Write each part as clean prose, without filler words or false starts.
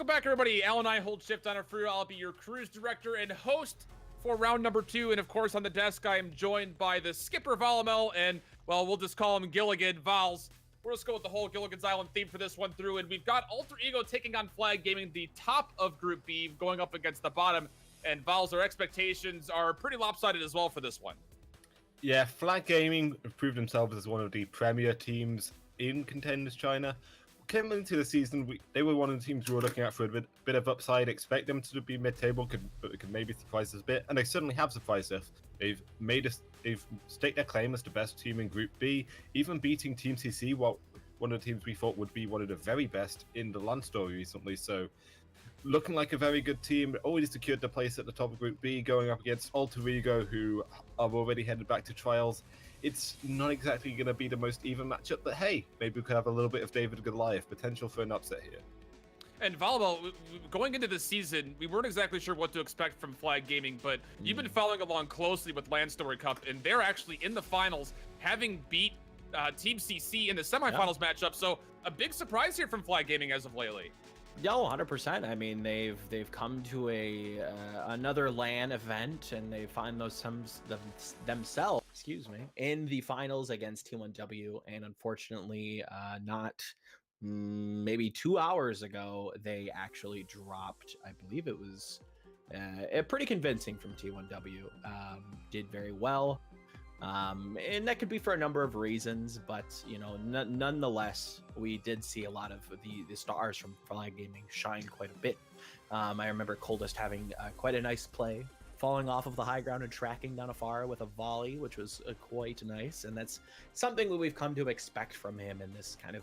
Welcome back, everybody. Al and I hold shift on a free. I'll be your cruise director and host for round number 2. And of course, on the desk, I am joined by the skipper Volamel and, well, we'll just call him Gilligan, Vals. We'll just go with the whole Gilligan's Island theme for this one through. And we've got Alter Ego taking on Flag Gaming, the top of Group B, going up against the bottom. And Vals, our expectations are pretty lopsided as well for this one. Yeah, Flag Gaming proved themselves as one of the premier teams in Contenders China. Coming into the season, they were one of the teams we were looking at for a bit of upside. Expect them to be mid-table, could maybe surprise us a bit, and they certainly have surprised us. They've staked their claim as the best team in Group B, even beating Team CC, one of the teams we thought would be one of the very best in the LAN story recently. So, looking like a very good team. Already secured the place at the top of Group B, going up against Alter Ego, who are already headed back to Trials. It's not exactly going to be the most even matchup, but hey, maybe we could have a little bit of David and Goliath, potential for an upset here. And Volleyball, going into the season, we weren't exactly sure what to expect from Flag Gaming, but you've been following along closely with LAN Story Cup, and they're actually in the finals, having beat Team CC in the semifinals matchup. So a big surprise here from Flag Gaming as of lately. No, 100%. I mean, they've come to another LAN event, and they find themselves, in the finals against T1W. And unfortunately, not maybe 2 hours ago, they actually dropped. I believe it was pretty convincing from T1W. Did very well. And that could be for a number of reasons, but nonetheless, we did see a lot of the stars from Flag Gaming shine quite a bit. I remember Coldest having quite a nice play, falling off of the high ground and tracking down afar with a volley, which was quite nice. And that's something that we've come to expect from him in this kind of,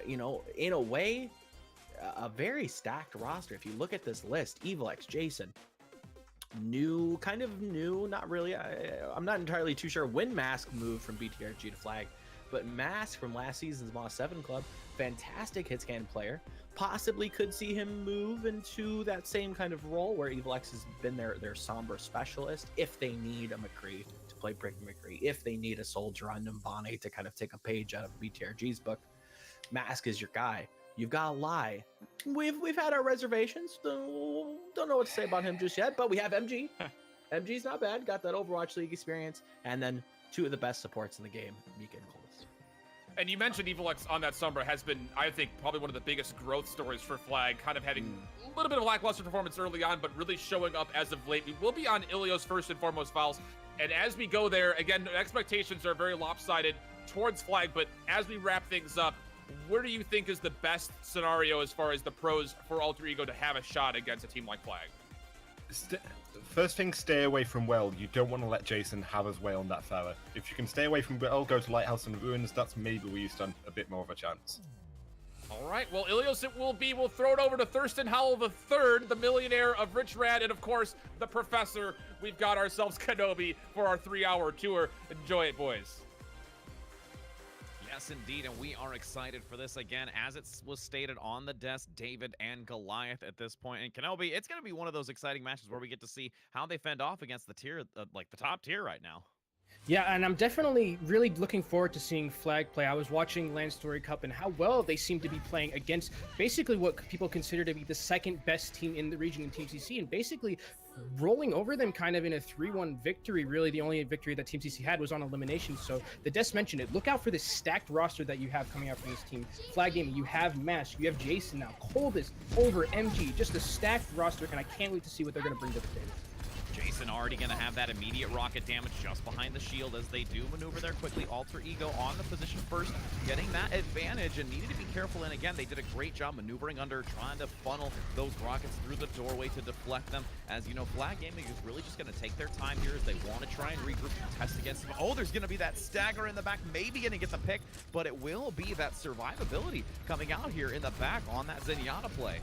in a way, a very stacked roster. If you look at this list, EvilX, Jason, kind of new, not really. I'm not entirely too sure when Mask moved from BTRG to Flag, but Mask from last season's Moss 7 Club, fantastic hit scan player. Possibly could see him move into that same kind of role where EvilX has been their somber specialist if they need a McCree to play Brick McCree, if they need a soldier on Nimbani to kind of take a page out of BTRG's book. Mask is your guy. You've got to lie. We've had our reservations. Don't know what to say about him just yet, but we have MG. MG's not bad. Got that Overwatch League experience. And then two of the best supports in the game, Mika and Coldest. And you mentioned EvilX on that Sombra has been, I think, probably one of the biggest growth stories for Flag, kind of having a little bit of lackluster performance early on, but really showing up as of late. We will be on Ilios first and foremost, Files. And as we go there, again, expectations are very lopsided towards Flag, but as we wrap things up, where do you think is the best scenario as far as the pros for Alter Ego to have a shot against a team like Flag? First thing, stay away from Well. You don't want to let Jason have his way on that fella. If you can stay away from Well, go to Lighthouse and Ruins. That's maybe where you stand a bit more of a chance. All right, well, Ilios it will be. We'll throw it over to Thurston Howell III, the millionaire of Rich Rad, and of course, the professor. We've got ourselves Kenobi for our 3-hour tour. Enjoy it, boys. Yes, indeed, and we are excited for this again. As it was stated on the desk, David and Goliath at this point. And Kenobi, it's going to be one of those exciting matches where we get to see how they fend off against the tier, like the top tier right now. Yeah, and I'm definitely really looking forward to seeing Flag play. I was watching LAN Story Cup and how well they seem to be playing against basically what people consider to be the second best team in the region in Team CC, and basically rolling over them kind of in a 3-1 victory. Really, the only victory that Team CC had was on elimination. So the Des mentioned it. Look out for this stacked roster that you have coming out from this team. Flag Gaming, you have Mask, you have Jason now, Coldest over MG, just a stacked roster, and I can't wait to see what they're going to bring to the table. Jason already going to have that immediate rocket damage just behind the shield as they do maneuver there quickly. Alter Ego on the position first, getting that advantage and needing to be careful. And again, they did a great job maneuvering under, trying to funnel those rockets through the doorway to deflect them. As you know, Flag Gaming is really just going to take their time here as they want to try and regroup and test against them. Oh, there's going to be that stagger in the back, maybe going to get the pick, but it will be that survivability coming out here in the back on that Zenyatta play.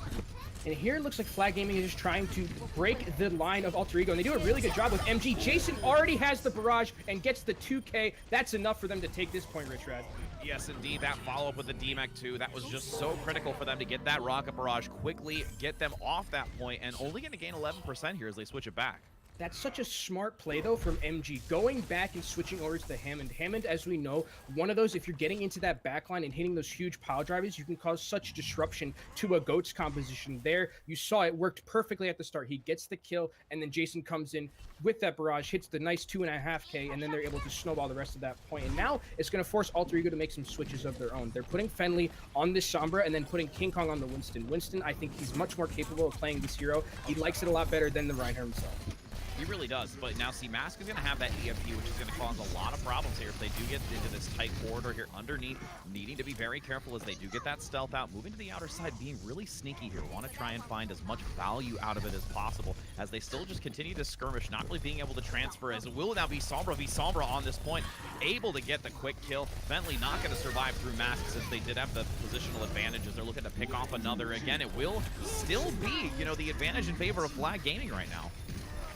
And here it looks like Flag Gaming is just trying to break the line of Alter Ego, and they do a really good job with MG. Jason already has the barrage and gets the 2K. That's enough for them to take this point, Rich Rad. Yes, indeed. That follow-up with the DMAC 2, that was just so critical for them to get that rocket barrage quickly, get them off that point, and only going to gain 11% here as they switch it back. That's such a smart play, though, from MG. Going back and switching over to the Hammond. Hammond, as we know, one of those, if you're getting into that backline and hitting those huge pile drivers, you can cause such disruption to a GOAT's composition. There, you saw it worked perfectly at the start. He gets the kill, and then Jason comes in with that barrage, hits the nice 2.5K, and then they're able to snowball the rest of that point. And now it's going to force Alter Ego to make some switches of their own. They're putting Fenley on this Sombra and then putting King Kong on the Winston. Winston, I think he's much more capable of playing this hero. He likes it a lot better than the Reinhardt himself. He really does, but now see, Mask is going to have that EMP, which is going to cause a lot of problems here if they do get into this tight corridor here underneath, needing to be very careful as they do get that stealth out, moving to the outer side, being really sneaky here, want to try and find as much value out of it as possible, as they still just continue to skirmish, not really being able to transfer, as it will now be Sombra on this point, able to get the quick kill. Bentley not going to survive through Mask since they did have the positional advantages. They're looking to pick off another. Again, it will still be, the advantage in favor of Flag Gaming right now.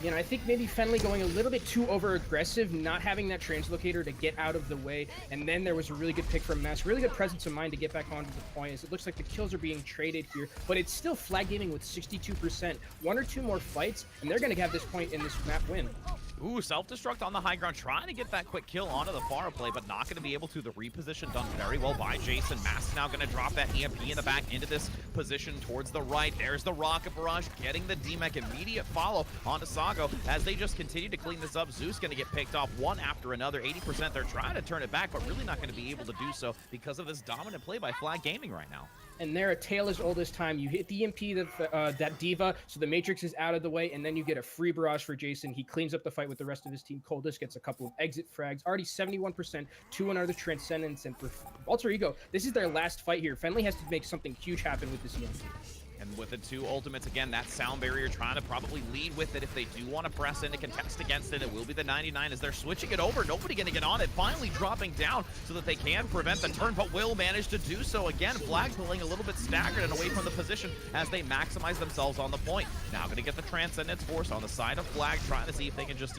I think maybe Fenley going a little bit too over-aggressive, not having that translocator to get out of the way, and then there was a really good pick from Mask, really good presence of mind to get back onto the point, as it looks like the kills are being traded here, but it's still Flag Gaming with 62%. One or two more fights, and they're going to have this point in this map win. Ooh, self-destruct on the high ground, trying to get that quick kill onto the far play, but not going to be able to. The reposition done very well by Jason. Mask now going to drop that EMP in the back into this position towards the right. There's the Rocket Barrage, getting the DMEC. Immediate follow onto Sago as they just continue to clean this up. Zeus going to get picked off one after another. 80%, they're trying to turn it back, but really not going to be able to do so because of this dominant play by Flag Gaming right now. And there, a tale as old as time. You hit the EMP, that Diva, so the Matrix is out of the way, and then you get a free barrage for Jason. He cleans up the fight with the rest of his team. Coldest gets a couple of exit frags. Already 71%, 2 another Transcendence. And for Alter Ego, this is their last fight here. Fenley has to make something huge happen with this EMP. And with the two ultimates, again, that sound barrier trying to probably lead with it if they do want to press in to contest against it. It will be the 99 as they're switching it over. Nobody going to get on it. Finally dropping down so that they can prevent the turn, but will manage to do so. Again, Flag pulling a little bit staggered and away from the position as they maximize themselves on the point. Now going to get the Transcendence Force on the side of Flag, trying to see if they can just,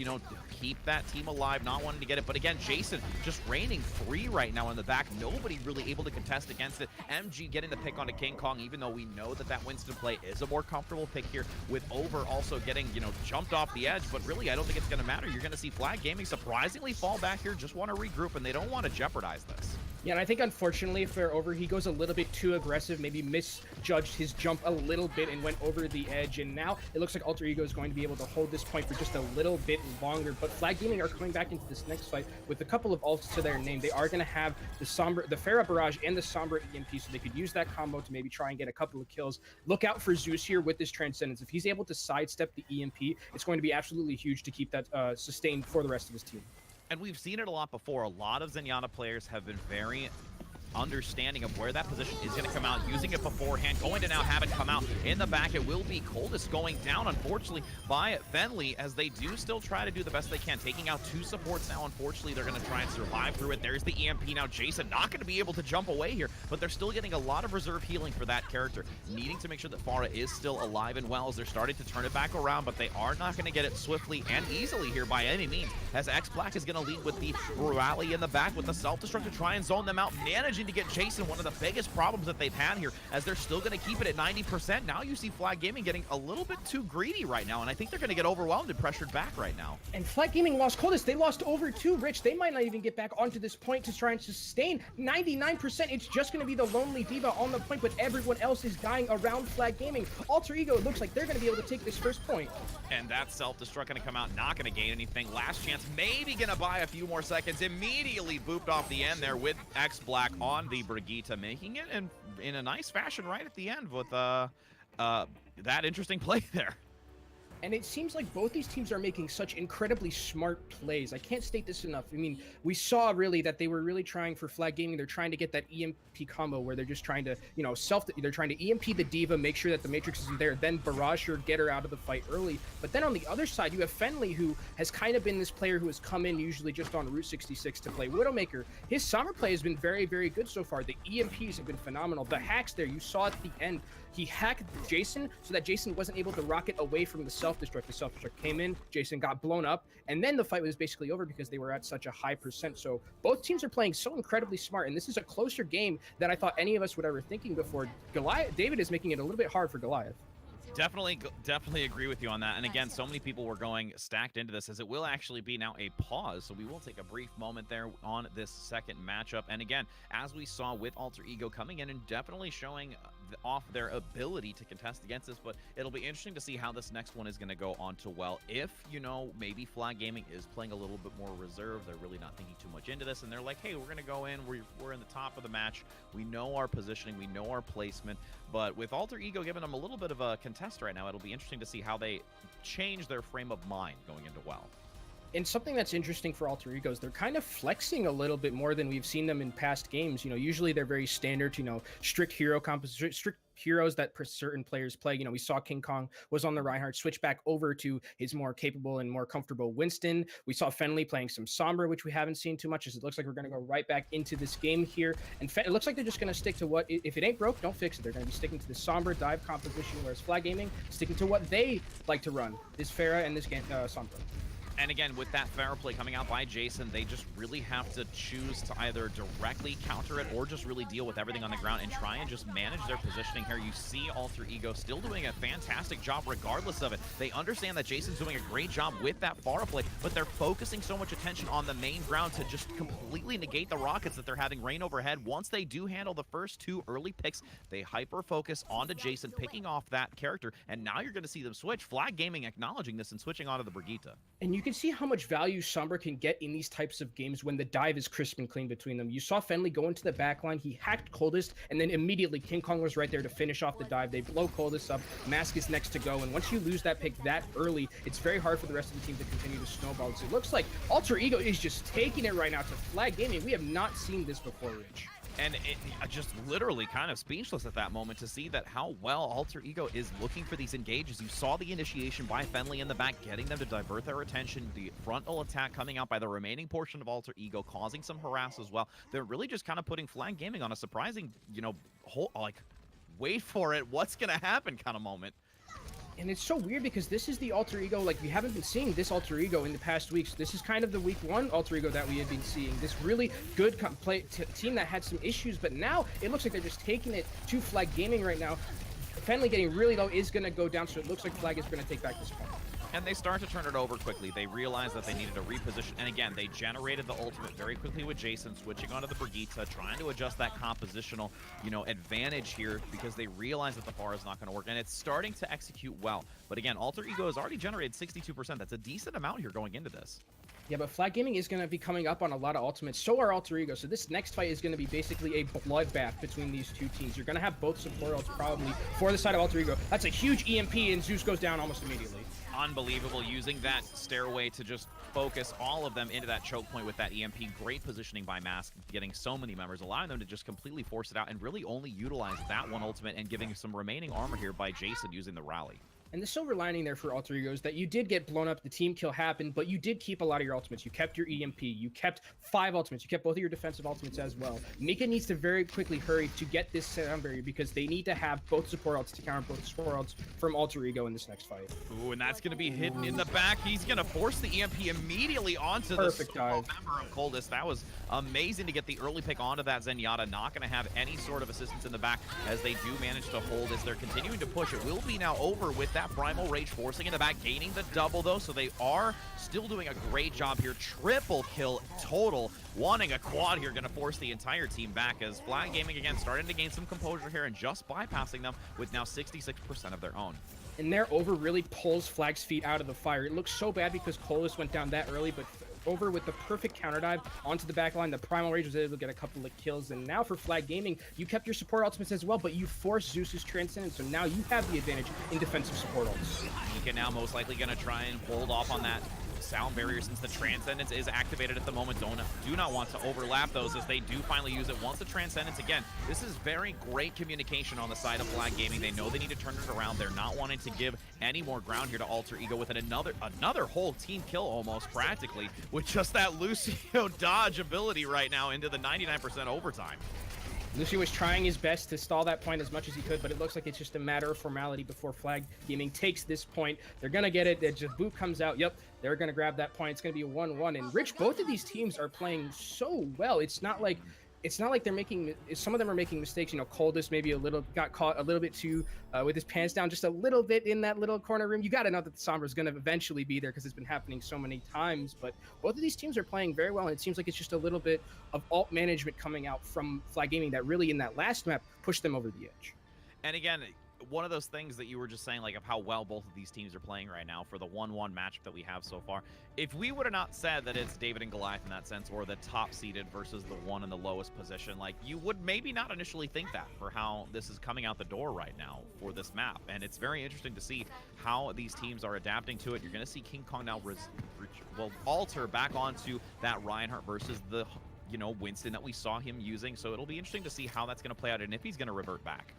keep that team alive, not wanting to get it. But again, Jason just reigning free right now in the back. Nobody really able to contest against it. MG getting the pick onto King Kong, even though we know that Winston play is a more comfortable pick here, with Over also getting, jumped off the edge. But really, I don't think it's going to matter. You're going to see Flag Gaming surprisingly fall back here, just want to regroup, and they don't want to jeopardize this. Yeah, and I think unfortunately for Over, he goes a little bit too aggressive, maybe misjudged his jump a little bit and went over the edge, and now it looks like Alter Ego is going to be able to hold this point for just a little bit longer. But Flag Gaming are coming back into this next fight with a couple of ults to their name. They are going to have the Pharah Barrage and the Sombra EMP, so they could use that combo to maybe try and get a couple of kills. Look out for Zeus here with this Transcendence. If he's able to sidestep the EMP, it's going to be absolutely huge to keep that sustained for the rest of his team. And we've seen it a lot before. A lot of Zenyatta players have been very understanding of where that position is going to come out, using it beforehand, going to now have it come out in the back. It will be Coldest going down, unfortunately, by Fenley, as they do still try to do the best they can, taking out two supports now. Unfortunately, they're going to try and survive through it. There's the EMP now. Jason not going to be able to jump away here, but they're still getting a lot of reserve healing for that character, needing to make sure that Pharah is still alive and well as they're starting to turn it back around, but they are not going to get it swiftly and easily here by any means, as X-Black is going to lead with the rally in the back with the self-destruct to try and zone them out, managing to get Jason, one of the biggest problems that they've had here, as they're still going to keep it at 90%. Now you see Flag Gaming getting a little bit too greedy right now, and I think they're going to get overwhelmed and pressured back right now. And Flag Gaming lost Coldest. They lost Over too, Rich. They might not even get back onto this point to try and sustain 99%. It's just going to be the lonely Diva on the point, but everyone else is dying around Flag Gaming. Alter Ego, it looks like they're going to be able to take this first point. And that self-destruct going to come out, not going to gain anything. Last chance, maybe going to buy a few more seconds. Immediately booped off the end there with X-Black on the Brigitte, making it in a nice fashion right at the end with that interesting play there. And it seems like both these teams are making such incredibly smart plays. I can't state this enough. I mean, we saw really that they were really trying for Flag Gaming. They're trying to get that EMP combo where they're just trying to, they're trying to EMP the Diva, make sure that the Matrix isn't there, then barrage her, get her out of the fight early. But then on the other side, you have Fenley, who has kind of been this player who has come in usually just on Route 66 to play Widowmaker. His summer play has been very, very good so far. The EMPs have been phenomenal. The hacks there, you saw at the end, he hacked Jason so that Jason wasn't able to rocket away from the self-destruct. The self-destruct came in, Jason got blown up, and then the fight was basically over because they were at such a high percent. So both teams are playing so incredibly smart, and this is a closer game than I thought any of us would ever thinking before. David is making it a little bit hard for Goliath. Definitely agree with you on that. And again, so many people were going stacked into this, as it will actually be now a pause. So we will take a brief moment there on this second matchup. And again, as we saw with Alter Ego coming in and definitely showing off their ability to contest against this, but it'll be interesting to see how this next one is going to go on to well. If, you know, maybe Flag Gaming is playing a little bit more reserved, they're really not thinking too much into this, and they're like, hey, we're going to go in, we're in the top of the match, we know our positioning, we know our placement. But with Alter Ego giving them a little bit of a contest right now, it'll be interesting to see how they change their frame of mind going into well. And something that's interesting for Alter Ego is they're kind of flexing a little bit more than we've seen them in past games. You know, usually they're very standard, you know, strict heroes that certain players play. You know, we saw King Kong was on the Reinhardt, switch back over to his more capable and more comfortable Winston. We saw Fenley playing some Sombra, which we haven't seen too much, as it looks like we're going to go right back into this game here. And it looks like they're just going to stick to what, if it ain't broke, don't fix it. They're going to be sticking to the Sombra dive composition, whereas Flag Gaming sticking to what they like to run, this Pharah and this Sombra. And again, with that Pharah play coming out by Jason, they just really have to choose to either directly counter it or just really deal with everything on the ground and try and just manage their positioning here. You see Alter Ego still doing a fantastic job regardless of it. They understand that Jason's doing a great job with that Pharah play, but they're focusing so much attention on the main ground to just completely negate the rockets that they're having rain overhead. Once they do handle the first two early picks, they hyper-focus onto Jason, picking off that character, and now you're going to see them switch. Flag Gaming acknowledging this and switching onto the Brigitte. And you can see how much value Sombra can get in these types of games when the dive is crisp and clean between them. You saw Fenley go into the backline, he hacked Coldest, and then immediately King Kong was right there to finish off the dive. They blow Coldest up, Mask is next to go, and once you lose that pick that early, it's very hard for the rest of the team to continue to snowball. So it looks like Alter Ego is just taking it right now to Flag Gaming. We have not seen this before, Rich. And just literally kind of speechless at that moment to see that how well Alter Ego is looking for these engages. You saw the initiation by Fenley in the back, getting them to divert their attention. The frontal attack coming out by the remaining portion of Alter Ego, causing some harass as well. They're really just kind of putting Flag Gaming on a surprising, you know, wait for it, what's going to happen kind of moment. And it's so weird because this is the Alter Ego, like we haven't been seeing this Alter Ego in the past weeks. This is kind of the week one Alter Ego that we had been seeing. This really good team that had some issues, but now it looks like they're just taking it to Flag Gaming right now. Fenley getting really low is going to go down, so it looks like Flag is going to take back this point. And they start to turn it over quickly. They realized that they needed to reposition. And again, they generated the ultimate very quickly with Jason, switching onto the Brigitte, trying to adjust that compositional, you know, advantage here because they realized that the bar is not going to work. And it's starting to execute well. But again, Alter Ego has already generated 62%. That's a decent amount here going into this. Yeah, but Flag Gaming is going to be coming up on a lot of ultimates. So are Alter Ego. So this next fight is going to be basically a bloodbath between these two teams. You're going to have both support ults probably for the side of Alter Ego. That's a huge EMP, and Zeus goes down almost immediately. Unbelievable, using that stairway to just focus all of them into that choke point with that EMP. Great positioning by Mask, getting so many members, allowing them to just completely force it out and really only utilize that one ultimate and giving some remaining armor here by Jason using the rally. And the silver lining there for Alter Ego is that you did get blown up, the team kill happened, but you did keep a lot of your ultimates. You kept your EMP, you kept 5 ultimates, you kept both of your defensive ultimates as well. Mika needs to very quickly hurry to get this sound barrier because they need to have both support ults to counter both support ults from Alter Ego in this next fight. Ooh, and that's going to be hidden in the back. He's going to force the EMP immediately onto the small member of Coldest. That was amazing to get the early pick onto that Zenyatta. Not going to have any sort of assistance in the back as they do manage to hold as they're continuing to push. It will be now over with that Primal Rage forcing in the back, gaining the double though, so they are still doing a great job here. Triple kill total, wanting a quad here, going to force the entire team back as Flag Gaming again starting to gain some composure here and just bypassing them with now 66% of their own. And their over really pulls Flag's feet out of the fire. It looks so bad because Colas went down that early, but over with the perfect counter dive onto the back line. The Primal Rage was able to get a couple of kills, and now for Flag Gaming, you kept your support ultimates as well, but you forced Zeus's Transcendence, so now you have the advantage in defensive support ults. Mika now most likely going to try and hold off on that sound barrier since the Transcendence is activated at the moment. Do not want to overlap those as they do finally use it once the Transcendence. Again, this is very great communication on the side of Flag Gaming. They know they need to turn it around. They're not wanting to give any more ground here to Alter Ego with another whole team kill almost practically with just that Lucio dodge ability right now into the 99% overtime. Lucio was trying his best to stall that point as much as he could, but it looks like it's just a matter of formality before Flag Gaming takes this point. They're going to get it. Jabu comes out. Yep, they're going to grab that point. It's going to be a 1-1. And Rich, both of these teams are playing so well. It's not like it's not like they're making. Some of them are making mistakes. You know, Coldest maybe got caught a little bit too with his pants down, just a little bit in that little corner room. You got to know that the Sombra is going to eventually be there because it's been happening so many times. But both of these teams are playing very well, and it seems like it's just a little bit of alt management coming out from Flag Gaming that really in that last map pushed them over the edge. And again, one of those things that you were just saying, like, of how well both of these teams are playing right now for the 1-1 matchup that we have so far. If we would have not said that it's David and Goliath in that sense, or the top seeded versus the one in the lowest position, like, you would maybe not initially think that for how this is coming out the door right now for this map. And it's very interesting to see how these teams are adapting to it. You're going to see King Kong now alter back onto that Reinhardt versus the, you know, Winston that we saw him using. So it'll be interesting to see how that's going to play out and if he's going to revert back.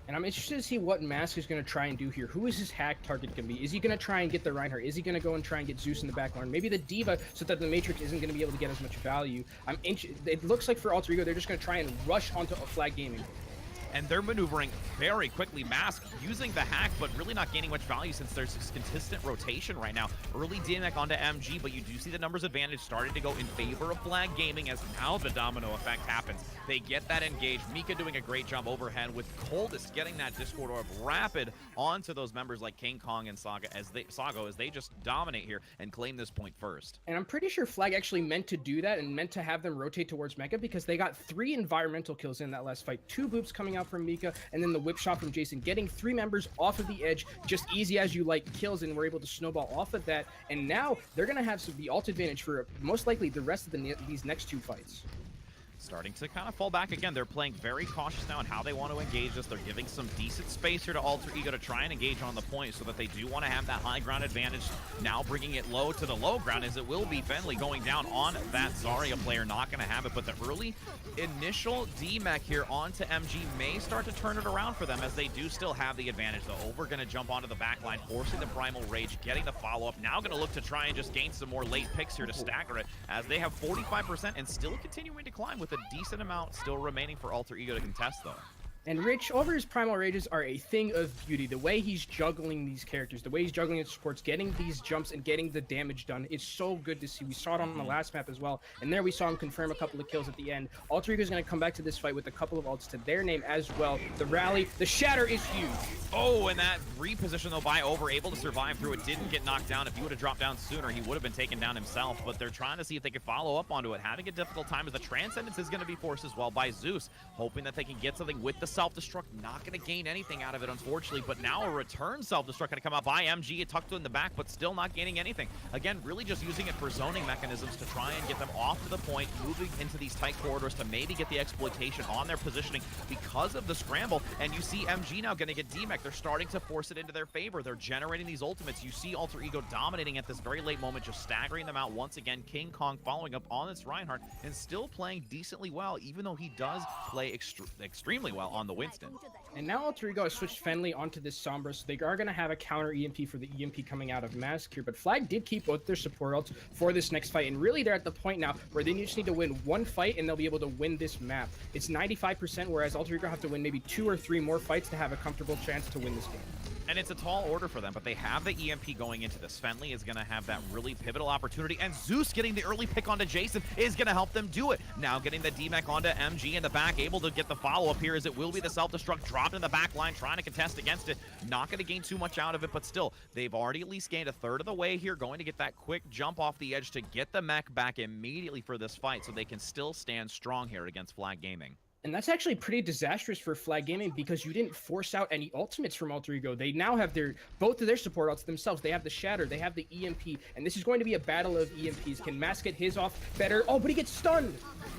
And I'm interested to see what Mask is going to try and do here. Who is his hack target going to be? Is he going to try and get the Reinhardt? Is he going to go and try and get Zeus in the back line? Maybe the Diva, so that the Matrix isn't going to be able to get as much value. It looks like for Alter Ego, they're just going to try and rush onto a Flag Gaming. And they're maneuvering very quickly. Mask using the hack, but really not gaining much value since there's this consistent rotation right now. Early DMAC onto MG, but you do see the numbers advantage starting to go in favor of Flag Gaming as now the domino effect happens. They get that engaged. Mika doing a great job overhead with Coldest getting that Discord Orb rapid onto those members like King Kong and Sago as they just dominate here and claim this point first. And I'm pretty sure Flag actually meant to do that and meant to have them rotate towards Mecha because they got 3 environmental kills in that last fight. 2 boops coming out from Mika, and then the whip shot from Jason, getting 3 members off of the edge, just easy as you like kills, and we're able to snowball off of that. And now they're gonna have the ult advantage for most likely the rest of these next 2 fights. Starting to kind of fall back again. They're playing very cautious now on how they want to engage this. They're giving some decent space here to Alter Ego to try and engage on the point so that they do want to have that high ground advantage. Now bringing it low to the low ground as it will be Fenley going down on that Zarya player. Not going to have it, but the early initial DMAC here onto MG may start to turn it around for them as they do still have the advantage. The Over going to jump onto the back line, forcing the Primal Rage, getting the follow-up. Now going to look to try and just gain some more late picks here to stagger it as they have 45% and still continuing to climb with a decent amount still remaining for Alter Ego to contest, though. And Rich, Over's Primal Rages are a thing of beauty. The way he's juggling these characters, the way he's juggling his supports, getting these jumps and getting the damage done, it's so good to see. We saw it on the last map as well, and there we saw him confirm a couple of kills at the end. Alter Ego is going to come back to this fight with a couple of ults to their name as well. The rally, the shatter is huge. Oh, and that reposition, though, by Over, able to survive through it, didn't get knocked down. If he would have dropped down sooner, he would have been taken down himself, but they're trying to see if they can follow up onto it. Having a difficult time as the Transcendence is going to be forced as well by Zeus, hoping that they can get something with the self-destruct. Not going to gain anything out of it, unfortunately, but now a return self-destruct going to come out by MG. It tucked in the back, but still not gaining anything. Again, really just using it for zoning mechanisms to try and get them off to the point, moving into these tight corridors to maybe get the exploitation on their positioning because of the scramble. And you see MG now going to get DMAC. They're starting to force it into their favor. They're generating these ultimates. You see Alter Ego dominating at this very late moment, just staggering them out once again. King Kong following up on this Reinhardt and still playing decently well, even though he does play extremely well on the Winston. And now Alter Ego has switched Fenley onto this Sombra, so they are going to have a counter EMP for the EMP coming out of Mask here. But Flag did keep both their support ults for this next fight, and really they're at the point now where they just need to win 1 fight and they'll be able to win this map. It's 95%, whereas Alter Ego have to win maybe 2 or 3 more fights to have a comfortable chance to win this game. And it's a tall order for them, but they have the EMP going into this. Fenley is going to have that really pivotal opportunity, and Zeus getting the early pick onto Jason is going to help them do it. Now getting the DMAC onto MG in the back, able to get the follow-up here as it will be the self-destruct dropped in the back line, trying to contest against it. Not going to gain too much out of it, but still, they've already at least gained a third of the way here, going to get that quick jump off the edge to get the mech back immediately for this fight so they can still stand strong here against Flag Gaming. And that's actually pretty disastrous for Flag Gaming because you didn't force out any ultimates from Alter Ego. They now have both of their support ults themselves. They have the Shatter, they have the EMP, and this is going to be a battle of EMPs. Can Mask get his off better? Oh, but he gets stunned!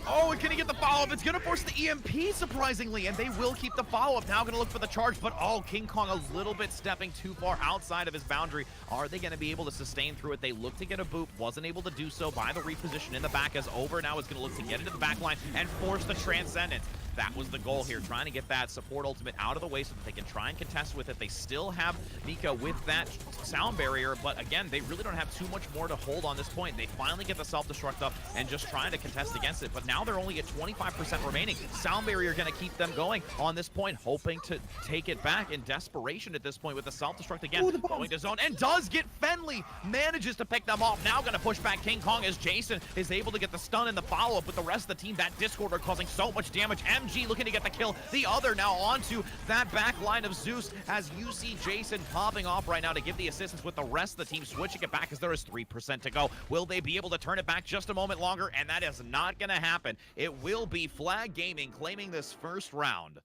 Oh, and can he get the follow-up? It's going to force the EMP, surprisingly, and they will keep the follow-up. Now going to look for the charge, but oh, King Kong a little bit stepping too far outside of his boundary. Are they going to be able to sustain through it? They look to get a boop, wasn't able to do so by the reposition in the back as Over now is going to look to get into the back line and force the Transcendence. That was the goal here, trying to get that support ultimate out of the way so that they can try and contest with it. They still have Mika with that sound barrier, but again, they really don't have too much more to hold on this point. They finally get the self-destruct up and just trying to contest against it, but now they're only at 25% remaining. Sound barrier going to keep them going on this point, hoping to take it back in desperation at this point with the self-destruct again. Going to zone and does get Fenley, manages to pick them off. Now going to push back King Kong as Jason is able to get the stun and the follow-up with the rest of the team. That Discord are causing so much damage. MG looking to get the kill. The other now onto that back line of Zeus as you see Jason popping off right now to give the assistance with the rest of the team switching it back as there is 3% to go. Will they be able to turn it back just a moment longer? And that is not going to happen. It will be Flag Gaming claiming this first round.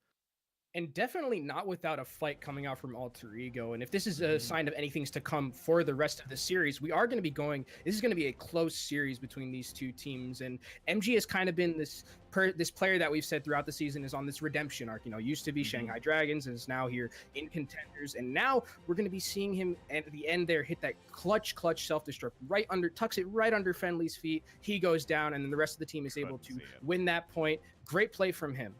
And definitely not without a fight coming out from Alter Ego. And if this is a sign of anything's to come for the rest of the series, we are going to be going, this is going to be a close series between these two teams. And MG has kind of been this player that we've said throughout the season is on this redemption arc. You know, used to be Shanghai Dragons and is now here in Contenders. And now we're going to be seeing him at the end there hit that clutch self-destruct right under, tucks it right under Fenley's feet. He goes down and then the rest of the team is able to win that point. Great play from him.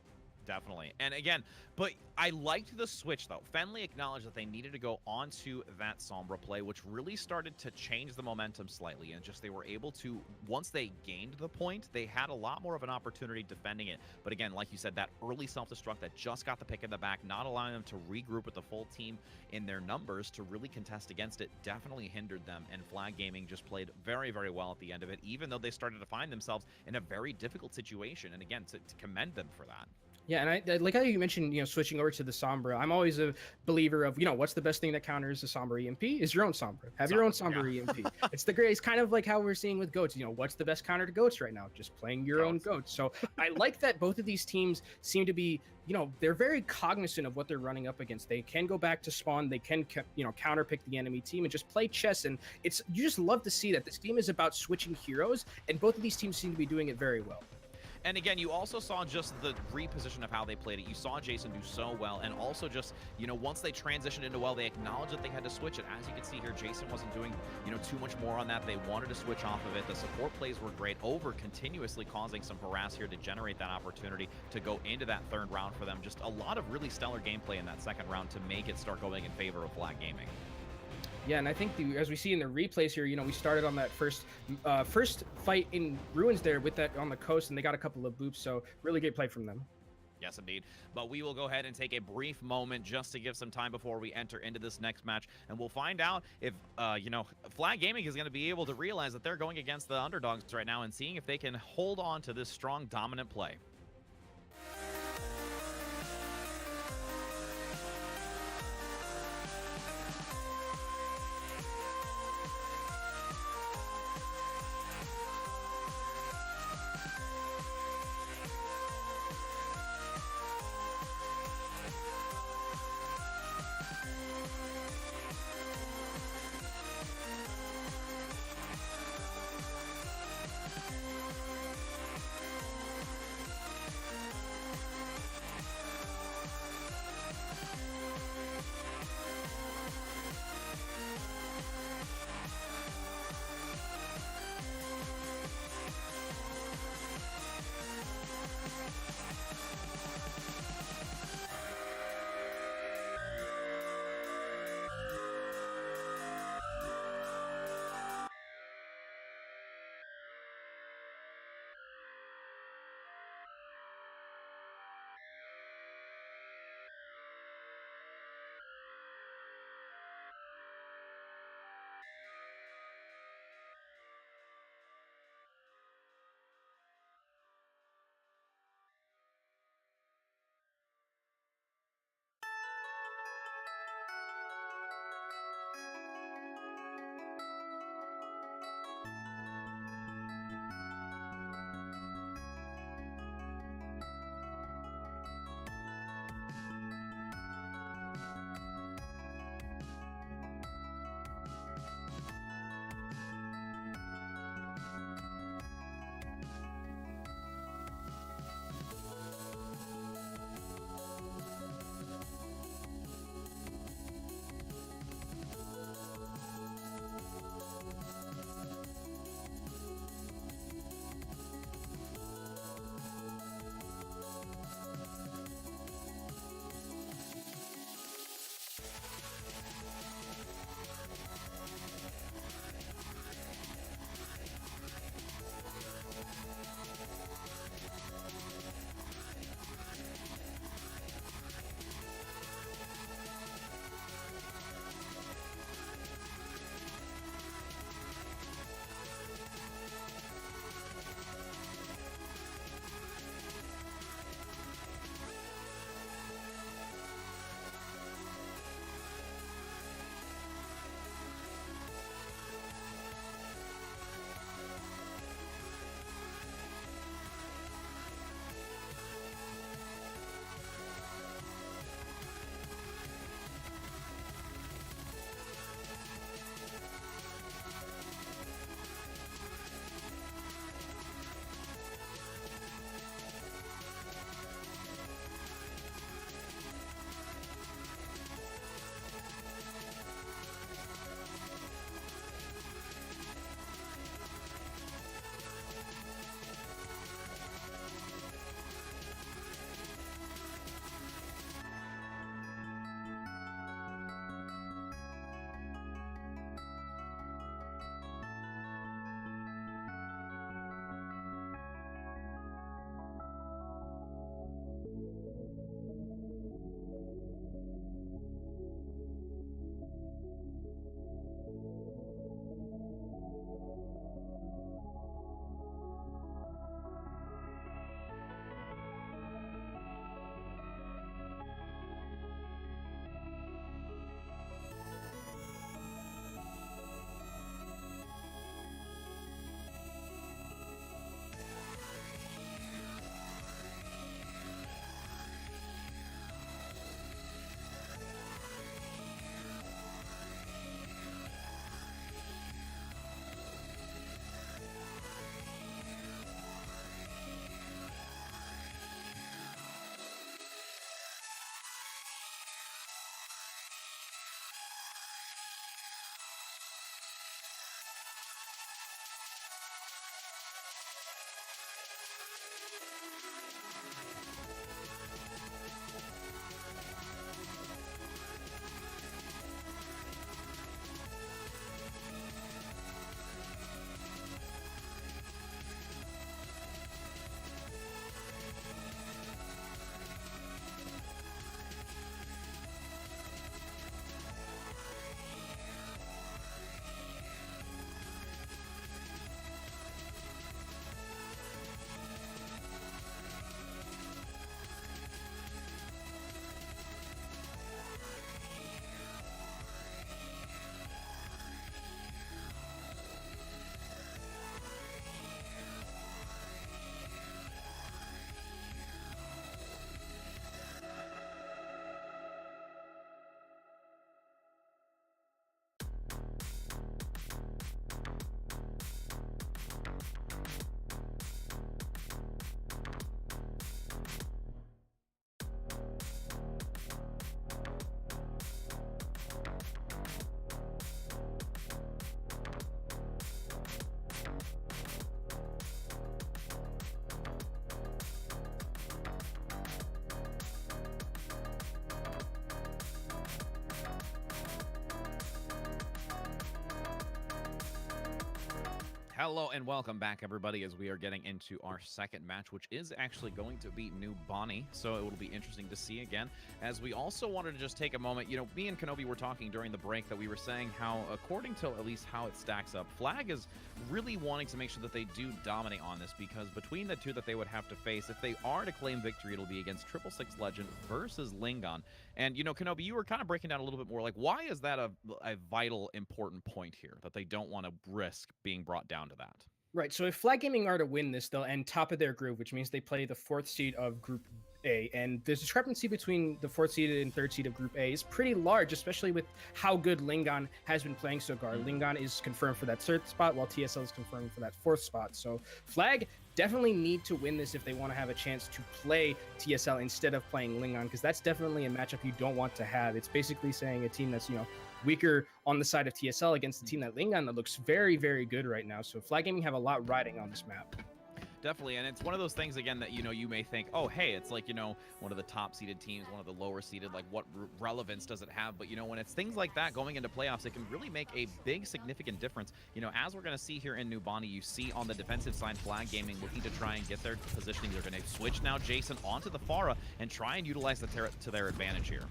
Definitely. And again, but I liked the switch, though. Fenley acknowledged that they needed to go onto that Sombra play, which really started to change the momentum slightly. And just they were able to, once they gained the point, they had a lot more of an opportunity defending it. But again, like you said, that early self-destruct that just got the pick in the back, not allowing them to regroup with the full team in their numbers to really contest against it, definitely hindered them. And Flag Gaming just played very, very well at the end of it, even though they started to find themselves in a very difficult situation. And again, to commend them for that. Yeah, and I like how you mentioned, switching over to the Sombra. I'm always a believer of, what's the best thing that counters the Sombra EMP is your own Sombra. Have your own Sombra EMP. It's the great. It's kind of like how we're seeing with goats. What's the best counter to goats right now? Just playing your own goats. So I like that both of these teams seem to be, they're very cognizant of what they're running up against. They can go back to spawn. They can, counter pick the enemy team and just play chess. And you just love to see that this game is about switching heroes, and both of these teams seem to be doing it very well. And again, you also saw just the reposition of how they played it. You saw Jason do so well, and also just, once they transitioned into well, they acknowledged that they had to switch it. As you can see here, Jason wasn't doing, too much more on that. They wanted to switch off of it. The support plays were great, over continuously causing some harass here to generate that opportunity to go into that third round for them. Just a lot of really stellar gameplay in that second round to make it start going in favor of Flag Gaming. Yeah, and I think as we see in the replays here, we started on that first fight in Ruins there with that on the coast, and they got a couple of boops, so really great play from them. Yes, indeed. But we will go ahead and take a brief moment just to give some time before we enter into this next match, and we'll find out if, Flag Gaming is going to be able to realize that they're going against the underdogs right now and seeing if they can hold on to this strong, dominant play. Hello and welcome back, everybody, as we are getting into our second match, which is actually going to be New Bonnie, so it will be interesting to see again. As we also wanted to just take a moment, you know, me and Kenobi were talking during the break that we were saying how, according to at least how it stacks up, Flag is really wanting to make sure that they do dominate on this, because between the two that they would have to face, if they are to claim victory, it'll be against 666 Legend versus Lingon. And, you know, Kenobi, you were kind of breaking down a little bit more, like, why is that a vital, important point here, that they don't want to risk being brought down to that? Right. So if Flag Gaming are to win this, they'll end top of their group, which means they play the 4th seed of Group A. And the discrepancy between the 4th seed and 3rd seed of Group A is pretty large, especially with how good Lingon has been playing so far. Lingon is confirmed for that 3rd spot, while TSL is confirmed for that 4th spot. So Flag definitely need to win this if they want to have a chance to play TSL instead of playing Lingon, because that's definitely a matchup you don't want to have. It's basically saying a team that's, you know, weaker on the side of TSL against the team that Lingon that looks very, very good right now. So Flag Gaming have a lot riding on this map. Definitely, and it's one of those things, again, that, you know, you may think, oh, hey, it's like, you know, one of the top-seeded teams, one of the lower-seeded, like, what relevance does it have? But, you know, when it's things like that going into playoffs, it can really make a big, significant difference. You know, as we're going to see here in New Bonnie, you see on the defensive side, Flag Gaming looking to try and get their positioning. They're going to switch now Jason onto the Pharah and try and utilize the turret to their advantage here.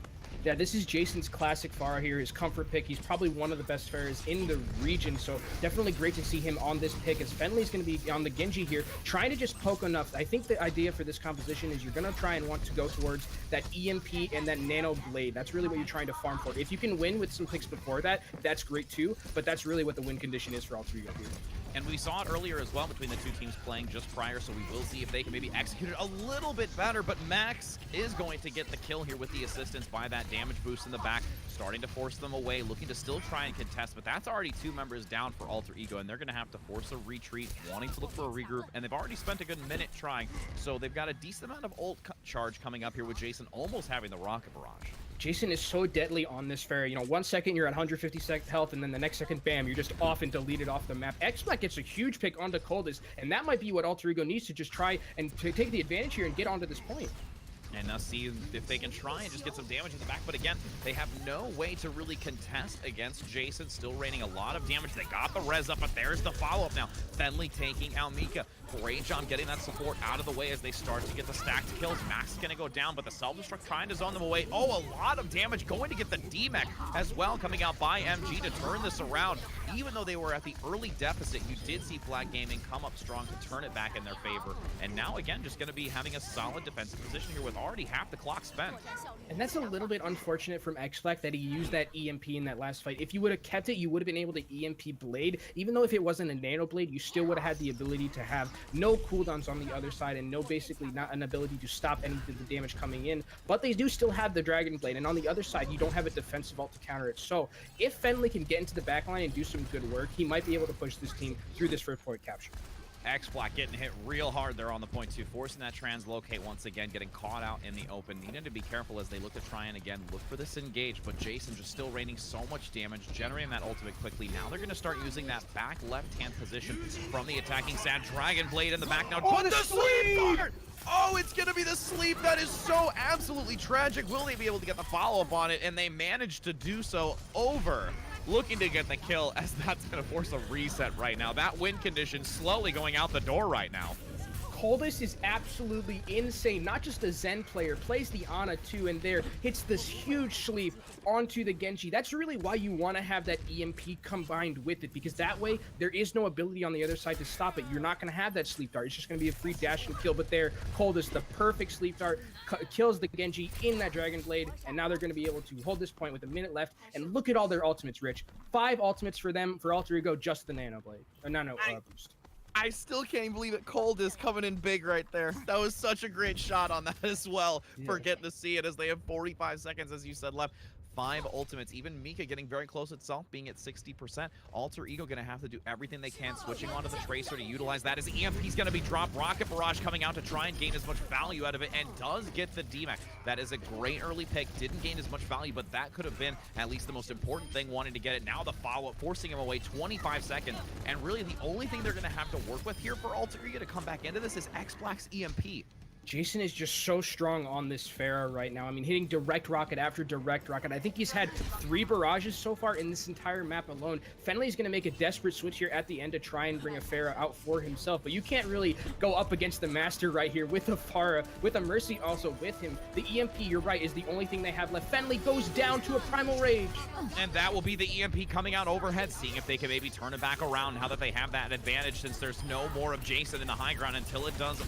Yeah, this is Jason's classic Pharah here, his comfort pick. He's probably one of the best Pharahs in the region, so definitely great to see him on this pick, as Fenley's going to be on the Genji here, trying to just poke enough. I think the idea for this composition is you're going to try and want to go towards that EMP and that Nano Blade. That's really what you're trying to farm for. If you can win with some picks before that, that's great too, but that's really what the win condition is for all three of you. And we saw it earlier as well between the two teams playing just prior, so we will see if they can maybe execute it a little bit better. But Max is going to get the kill here with the assistance by that damage boost in the back, starting to force them away, looking to still try and contest. But that's already 2 members down for Alter Ego, and they're going to have to force a retreat, wanting to look for a regroup. And they've already spent a good minute trying, so they've got a decent amount of ult charge coming up here with Jason almost having the rocket barrage. Jason is so deadly on this Pharah. You know, 1 second you're at 150 health, and then the next second, bam, you're just off and deleted off the map. X-Black gets a huge pick onto Coldest, and that might be what Alter Ego needs to just try and take the advantage here and get onto this point. And now see if they can try and just get some damage in the back. But again, they have no way to really contest against Jason. Still raining a lot of damage. They got the res up, but there's the follow-up now. Fenley taking out Mika. Great job getting that support out of the way as they start to get the stacked kills. Max is going to go down, but the self-destruct trying to zone them away. Oh, a lot of damage going to get the D-Mech as well, coming out by MG to turn this around. Even though they were at the early deficit, you did see Flag Gaming come up strong to turn it back in their favor. And now, again, just going to be having a solid defensive position here with already half the clock spent. And that's a little bit unfortunate from X-Black that he used that EMP in that last fight. If you would have kept it, you would have been able to EMP Blade. Even though if it wasn't a Nano Blade, you still would have had the ability to have no cooldowns on the other side and no, basically not an ability to stop any of the damage coming in. But they do still have the Dragon Blade, and on the other side, you don't have a defensive ult to counter it. So if Fenley can get into the backline and do some good work, he might be able to push this team through this first point capture. X-Black getting hit real hard there on the point 2, forcing that translocate once again, getting caught out in the open. Needing to be careful as they look to try and again look for this engage, but Jason just still raining so much damage, generating that ultimate quickly. Now they're going to start using that back left-hand position from the attacking side. Dragon Blade in the back now. Oh, the sleep card! Oh, it's going to be the sleep. That is so absolutely tragic. Will they be able to get the follow-up on it? And they managed to do so over. Looking to get the kill, as that's going to force a reset right now. That win condition slowly going out the door right now. Coldest is absolutely insane. Not just a Zen player, plays the Ana too, and there hits this huge sleep onto the Genji. That's really why you want to have that EMP combined with it, because that way there is no ability on the other side to stop it. You're not going to have that sleep dart. It's just going to be a free dash and kill. But there, Coldest, the perfect sleep dart, kills the Genji in that Dragon Blade, and now they're going to be able to hold this point with a minute left. And look at all their ultimates, Rich. 5 ultimates for them, for Alter Ego, just the Nano Blade. Or Nano boost. I still can't believe it. Cold is coming in big right there. That was such a great shot on that as well. For getting to see it as they have 45 seconds, as you said, left. 5 ultimates. Even Mika getting very close itself, being at 60%. Alter Ego going to have to do everything they can, switching onto the Tracer to utilize that as EMP's going to be dropped. Rocket Barrage coming out to try and gain as much value out of it, and does get the D-Mech. That is a great early pick. Didn't gain as much value, but that could have been at least the most important thing, wanting to get it. Now the follow-up, forcing him away 25 seconds. And really the only thing they're going to have to work with here for Alter Ego to come back into this is X-Black's EMP. Jason is just so strong on this Pharah right now. I mean, hitting direct rocket after direct rocket. I think he's had 3 barrages so far in this entire map alone. Fenley's going to make a desperate switch here at the end to try and bring a Pharah out for himself, but you can't really go up against the Master right here with a Pharah, with a Mercy also with him. The EMP, you're right, is the only thing they have left. Fenley goes down to a Primal Rage. And that will be the EMP coming out overhead, seeing if they can maybe turn it back around now that they have that advantage, since there's no more of Jason in the high ground until it does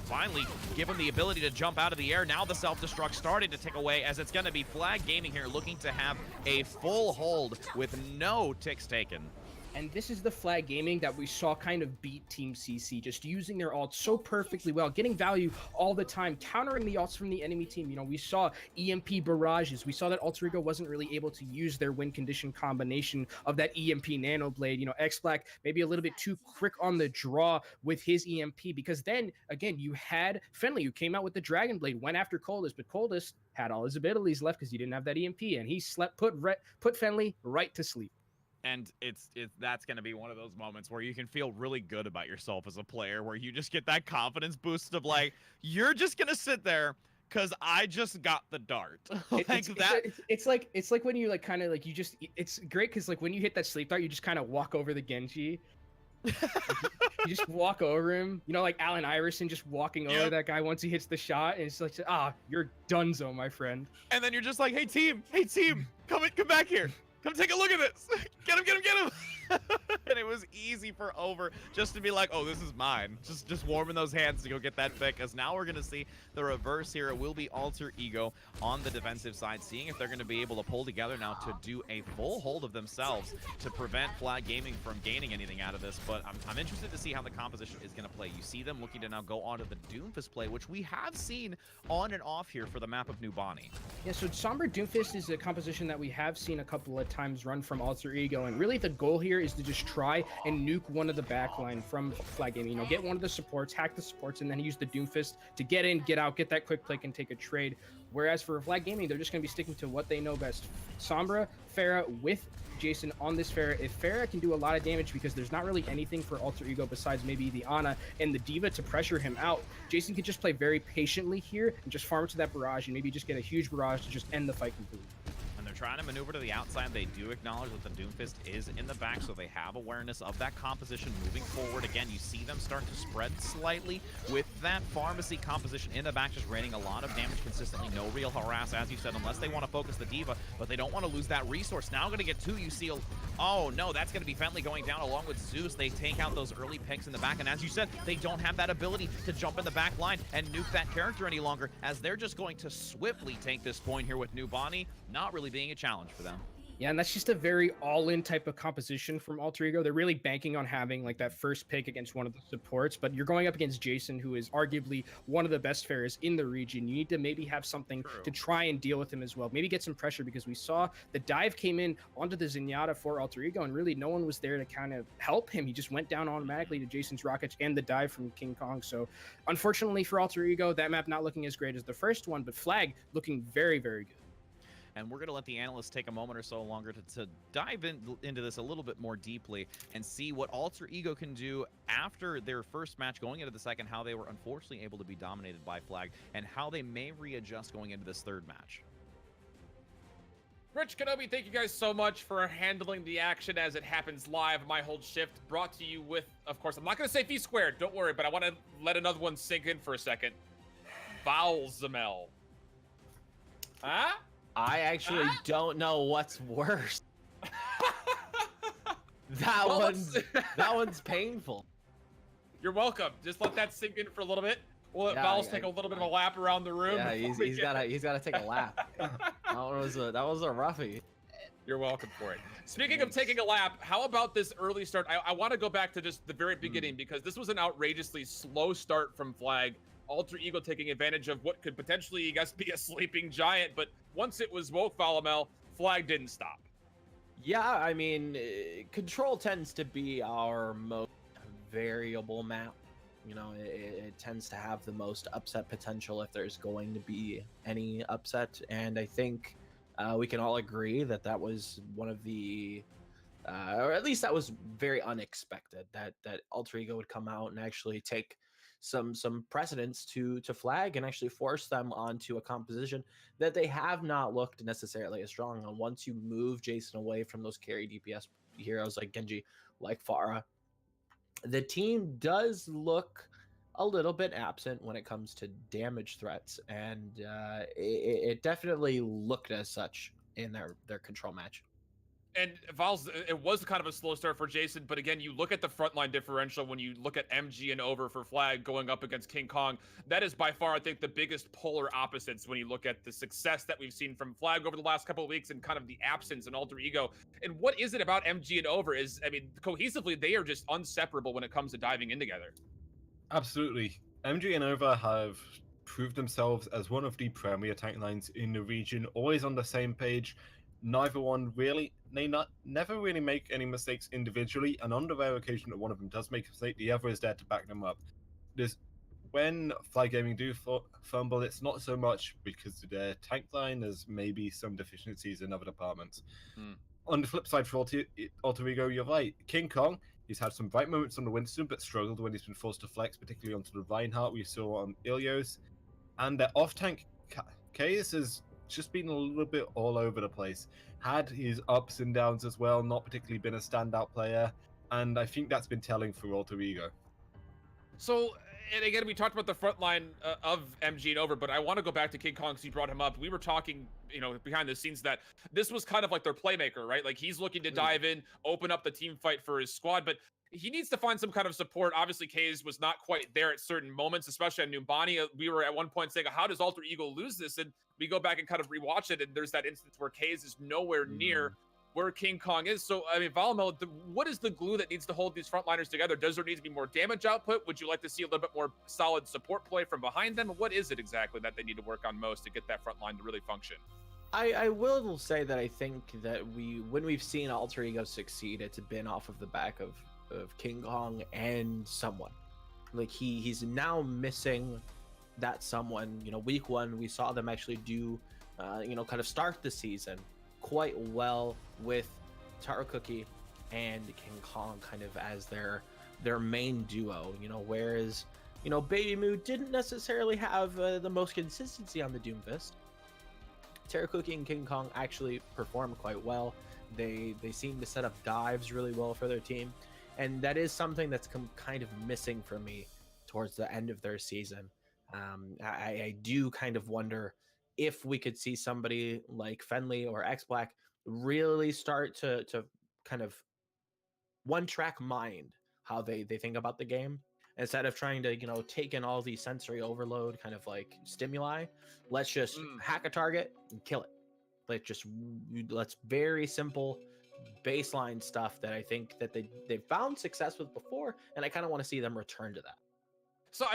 finally give him the ability to jump out of the air. Now the self-destruct starting to tick away, as it's going to be Flag Gaming here looking to have a full hold with no ticks taken. And this is the Flag Gaming that we saw kind of beat Team CC, just using their ults so perfectly well, getting value all the time, countering the ults from the enemy team. You know, we saw EMP barrages. We saw that Alter Ego wasn't really able to use their win condition combination of that EMP Nano Blade. You know, X-Black maybe a little bit too quick on the draw with his EMP, because then, again, you had Fenley, who came out with the Dragon Blade, went after Coldest, but Coldest had all his abilities left because he didn't have that EMP, and he put Fenley right to sleep. And that's going to be one of those moments where you can feel really good about yourself as a player, where you just get that confidence boost of like, you're just going to sit there because I just got the dart. It's like when you like kind of like it's great because like when you hit that sleep dart, you just kind of walk over the Genji. You just walk over him, you know, like Allen Iverson just walking over that guy once he hits the shot, and it's like, you're donezo, my friend. And then you're just like, hey team, come back here. Come take a look at this. Get him. And it was easy for Over just to be like, oh, this is mine. Just warming those hands to go get that pick. Because now we're going to see the reverse here. It will be Alter Ego on the defensive side, seeing if they're going to be able to pull together now to do a full hold of themselves to prevent Flag Gaming from gaining anything out of this. But I'm interested to see how the composition is going to play. You see them looking to now go onto the Doomfist play, which we have seen on and off here for the map of New Bonnie. Yeah, so Sombra Doomfist is a composition that we have seen a couple of times run from Alter Ego, and really the goal here is to just try and nuke one of the backline from Flag Gaming. You know, get one of the supports, hack the supports, and then use the Doomfist to get in, get out, get that quick click, and take a trade. Whereas for Flag Gaming, they're just going to be sticking to what they know best. Sombra, Pharah with Jason on this Pharah. If Pharah can do a lot of damage, because there's not really anything for Alter Ego besides maybe the Ana and the Diva to pressure him out, Jason can just play very patiently here and just farm to that barrage and maybe just get a huge barrage to just end the fight completely. Trying to maneuver to the outside. They do acknowledge that the Doomfist is in the back, so they have awareness of that composition moving forward. Again, you see them start to spread slightly with that Pharmacy composition in the back, just raining a lot of damage consistently. No real harass, as you said, unless they want to focus the Diva, but they don't want to lose that resource. Now going to get 2, you see, oh no, that's going to be Fenley going down along with Zeus. They take out those early picks in the back, and as you said, they don't have that ability to jump in the back line and nuke that character any longer, as they're just going to swiftly take this point here with New Bonnie, not really being a challenge for them. Yeah, and that's just a very all-in type of composition from Alter Ego. They're really banking on having like that first pick against one of the supports, but you're going up against Jason, who is arguably one of the best Pharahs in the region. You need to maybe have something to try and deal with him as well. Maybe get some pressure, because we saw the dive came in onto the Zenyatta for Alter Ego, and really no one was there to kind of help him. He just went down automatically to Jason's rockets and the dive from King Kong. So unfortunately for Alter Ego, that map not looking as great as the first one, but Flag looking very, very good. And we're going to let the analysts take a moment or so longer to dive into this a little bit more deeply and see what Alter Ego can do after their first match going into the second, how they were unfortunately able to be dominated by Flag, and how they may readjust going into this third match. Rich, Kenobi, thank you guys so much for handling the action as it happens live. My Hold Shift brought to you with, of course, I'm not going to say V-squared, don't worry, but I want to let another one sink in for a second. Valzamel. Huh? I actually don't know what's worse. That one's painful. You're welcome. Just let that sink in for a little bit. We'll let Val's take a little bit of a lap around the room. Yeah, he's gotta take a lap. That was a roughie. You're welcome for it. Speaking of taking a lap, how about this early start? I want to go back to just the very beginning, because this was an outrageously slow start from Flag. Alter Ego taking advantage of what could potentially, I guess, be a sleeping giant, but once it was woke Valamel, Flag didn't stop. Yeah, I mean, Control tends to be our most variable map. You know, it tends to have the most upset potential if there's going to be any upset, and I think we can all agree that that was one of the, or at least that was very unexpected, that Alter Ego would come out and actually take some precedence to Flag and actually force them onto a composition that they have not looked necessarily as strong on. Once you move Jason away from those carry DPS heroes like Genji, like Pharah, the team does look a little bit absent when it comes to damage threats, and it definitely looked as such in their control match. And Val's, it was kind of a slow start for Jason, but again, you look at the frontline differential when you look at MG and Over for Flag going up against King Kong. That is by far, I think, the biggest polar opposites when you look at the success that we've seen from Flag over the last couple of weeks and kind of the absence in Alter Ego. And what is it about MG and Over is, I mean, cohesively, they are just inseparable when it comes to diving in together. Absolutely. MG and Over have proved themselves as one of the premier tank lines in the region, always on the same page. Neither one really, never really make any mistakes individually, and on the rare occasion that one of them does make a mistake, the other is there to back them up. When Fly Gaming do fumble, it's not so much because of their tank line, there's maybe some deficiencies in other departments. On the flip side for Alter Ego, you're right. King Kong, he's had some bright moments on the Winston, but struggled when he's been forced to flex, particularly onto the Reinhardt we saw on Ilios. And their off-tank Case has just been a little bit all over the place. Had his ups and downs as well, not particularly been a standout player, and I think that's been telling for Alter Ego. So, and again, we talked about the front line of MG and Over, but I want to go back to King Kong because you brought him up. We were talking, behind the scenes that this was kind of like their playmaker, right? Like he's looking to dive in, open up the team fight for his squad, but he needs to find some kind of support. Obviously, Kaze was not quite there at certain moments, especially on Numbani. We were at one point saying, how does Alter Ego lose this? And we go back and kind of rewatch it, and there's that instance where Kaze is nowhere near where King Kong is. So, I mean, Valamel, what is the glue that needs to hold these frontliners together? Does there need to be more damage output? Would you like to see a little bit more solid support play from behind them? What is it exactly that they need to work on most to get that front line to really function? I will say that I think that when we've seen Alter Ego succeed, it's been off of the back of King Kong and someone. Like he's now missing that someone. Week one we saw them actually do, kind of start the season quite well with Taro Cookie and King Kong kind of as their main duo. Whereas Baby Moo didn't necessarily have the most consistency on the Doomfist. Taro Cookie and King Kong actually perform quite well. They seem to set up dives really well for their team. And that is something that's kind of missing for me towards the end of their season. I do kind of wonder if we could see somebody like Fenley or X-Black really start to kind of one-track mind how they think about the game. Instead of trying to, take in all the sensory overload kind of like stimuli, let's just hack a target and kill it. Let's very simple baseline stuff that I think that they found success with before, and I kind of want to see them return to that. So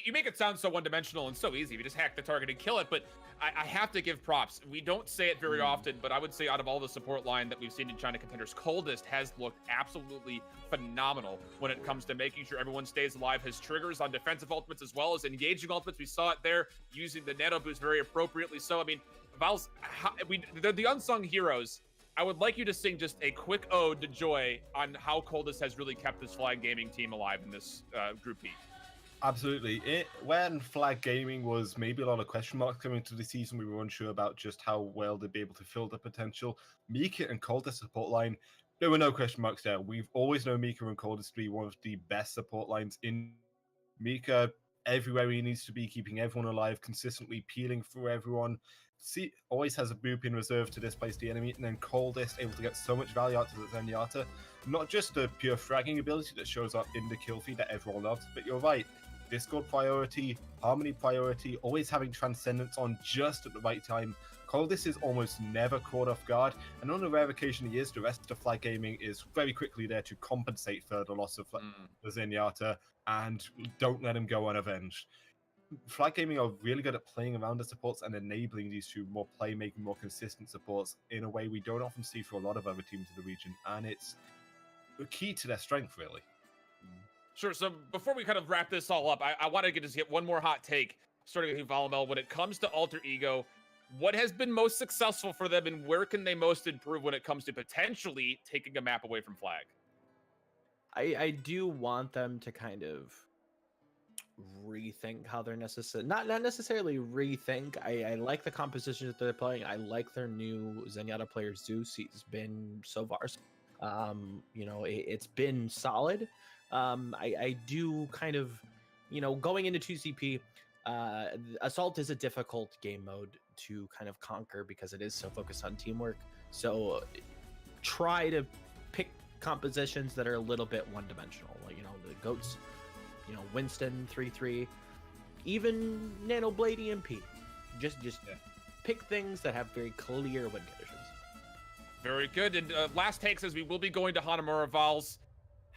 you make it sound so one-dimensional and so easy. You just hack the target and kill it, but I have to give props. We don't say it very often, but I would say out of all the support line that we've seen in China Contenders, Coldest has looked absolutely phenomenal when it comes to making sure everyone stays alive. His triggers on defensive ultimates as well as engaging ultimates. We saw it there, using the nano boost very appropriately. So, I mean, Val's, they're the unsung heroes. I would like you to sing just a quick ode to Joy on how Coldest has really kept this Flag Gaming team alive in this Group P. Absolutely. When Flag Gaming was maybe a lot of question marks coming into the season, we were unsure about just how well they'd be able to fill the potential. Mika and Coldest support line, there were no question marks there. We've always known Mika and Coldest to be one of the best support lines in. Mika everywhere he needs to be, keeping everyone alive, consistently peeling through everyone. Always has a boop in reserve to displace the enemy, and then Coldest able to get so much value out of the Zenyatta. Not just the pure fragging ability that shows up in the kill feed that everyone loves, but you're right. Discord priority, Harmony priority, always having Transcendence on just at the right time. Coldest is almost never caught off guard, and on a rare occasion he is, the rest of Flag Gaming is very quickly there to compensate for the loss of the Zenyatta, and don't let him go unavenged. Flag Gaming are really good at playing around the supports and enabling these two more playmaking, more consistent supports in a way we don't often see for a lot of other teams in the region, and it's the key to their strength, really. Sure, so before we kind of wrap this all up, I want to just get one more hot take, starting with you, Valamel. When it comes to Alter Ego, what has been most successful for them, and where can they most improve when it comes to potentially taking a map away from Flag? I do want them to kind of rethink how they're not necessarily rethink. I like the compositions that they're playing. I like their new Zenyatta player Zeus. He's been so far, you know, it's been solid. I do kind of, you know, going into 2CP, Assault is a difficult game mode to kind of conquer because it is so focused on teamwork. So try to pick compositions that are a little bit one-dimensional, like, you know, the goats, you know, Winston 3-3, even Nano Blade EMP. Just pick things that have very clear win conditions. Very good. And last take says we will be going to Hanamura Vals.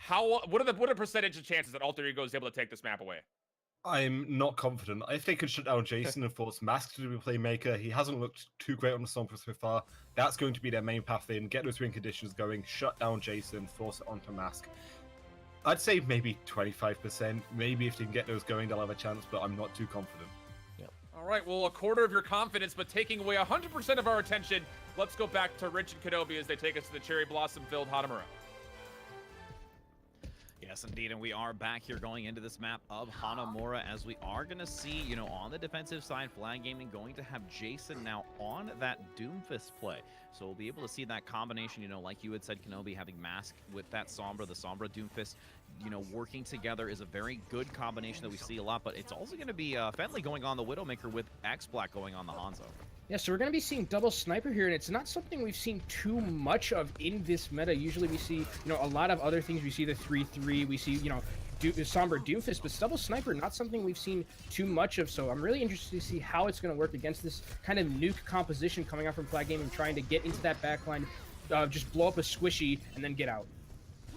What are the percentage of chances that Alter Ego is able to take this map away? I'm not confident. If they could shut down Jason and force Mask to be a playmaker, he hasn't looked too great on the Sombra so far. That's going to be their main path in. Get those win conditions going, shut down Jason, force it onto Mask. I'd say maybe 25%. Maybe if they can get those going, they'll have a chance, but I'm not too confident. All right, well, a quarter of your confidence, but taking away 100% of our attention. Let's go back to Rich and Kenobi as they take us to the Cherry Blossom-filled Hanamura. Yes, indeed, and we are back here going into this map of Hanamura, as we are going to see, you know, on the defensive side, Flag Gaming going to have Jason now on that Doomfist play. So we'll be able to see that combination, you know, like you had said, Kenobi, having Mask with that Sombra, the Sombra Doomfist, you know, working together is a very good combination that we see a lot, but it's also going to be Fenley going on the Widowmaker with X-Black going on the Hanzo. Yeah, so we're going to be seeing double sniper here, and it's not something we've seen too much of in this meta. Usually we see, you know, a lot of other things. We see the 3-3, we see, you know, Sombra Doomfist, but double sniper, not something we've seen too much of. So I'm really interested to see how it's going to work against this kind of nuke composition coming out from Flag Gaming, trying to get into that backline, just blow up a squishy, and then get out.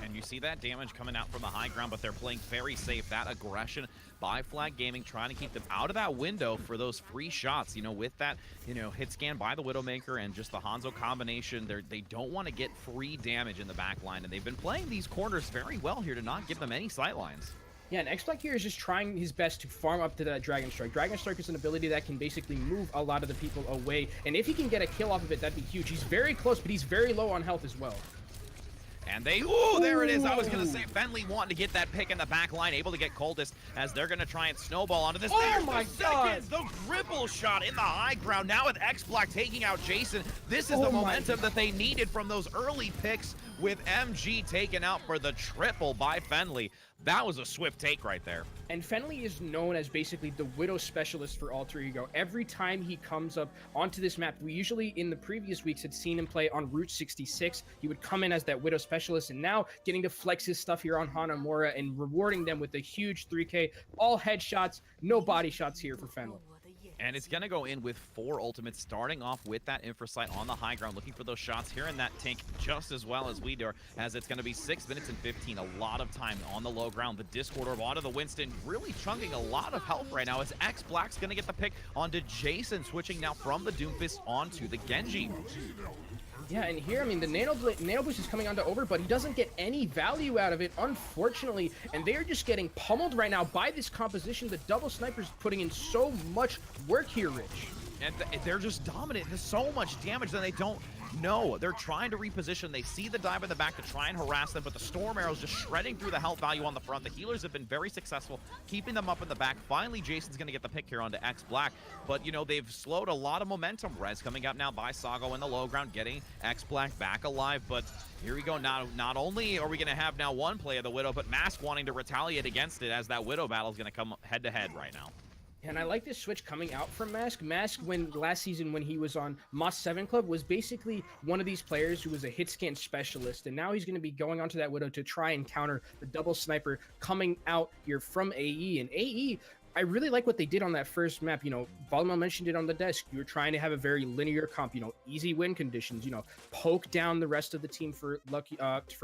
And you see that damage coming out from the high ground, but they're playing very safe. That aggression by Flag Gaming, trying to keep them out of that window for those free shots, you know, with that, you know, hit scan by the Widowmaker and just the Hanzo combination. They don't want to get free damage in the back line, and they've been playing these corners very well here to not give them any sight lines. Yeah, and X-Black here is just trying his best to farm up to that Dragon Strike. Dragon Strike is an ability that can basically move a lot of the people away, and if he can get a kill off of it, that'd be huge. He's very close, but he's very low on health as well. And they, ooh, there it is. I was going to say, Fenley wanting to get that pick in the back line, able to get Coldest as they're going to try and snowball onto this. Oh my God! The gripple shot in the high ground. Now with X-Black taking out Jason, this is the momentum that they needed from those early picks with MG taken out for the triple by Fenley. That was a swift take right there. And Fenley is known as basically the Widow specialist for Alter Ego. Every time he comes up onto this map, we usually in the previous weeks had seen him play on Route 66. He would come in as that Widow specialist, and now getting to flex his stuff here on Hanamura and rewarding them with a huge 3K, all headshots, no body shots here for Fenley. And it's going to go in with 4 ultimates, starting off with that Infrasight on the high ground, looking for those shots here in that tank just as well as we do, as it's going to be 6 minutes and 15, a lot of time on the low ground. The Discord Orb onto the Winston, really chunking a lot of health right now, as X-Black's going to get the pick onto Jason, switching now from the Doomfist onto the Genji. Yeah, and here, I mean, the Nano Boost is coming onto Over, but he doesn't get any value out of it, unfortunately, and they are just getting pummeled right now by this composition. The double sniper's putting in so much work here, Rich. And they're just dominant. There's so much damage that they don't know. They're trying to reposition. They see the dive in the back to try and harass them, but the Storm Arrow's just shredding through the health value on the front. The healers have been very successful, keeping them up in the back. Finally, Jason's going to get the pick here onto X-Black, but, you know, they've slowed a lot of momentum. Rez coming up now by Sago in the low ground, getting X-Black back alive, but here we go. Not only are we going to have now one play of the Widow, but Mask wanting to retaliate against it, as that Widow battle is going to come head-to-head right now. And I like this switch coming out from Mask. Mask, when last season when he was on Moss 7 Club, was basically one of these players who was a hit scan specialist, and now he's going to be going onto that Widow to try and counter the double sniper coming out here from AE. And AE, I really like what they did on that first map. You know, Volmo mentioned it on the desk. You were trying to have a very linear comp, you know, easy win conditions, you know, poke down the rest of the team for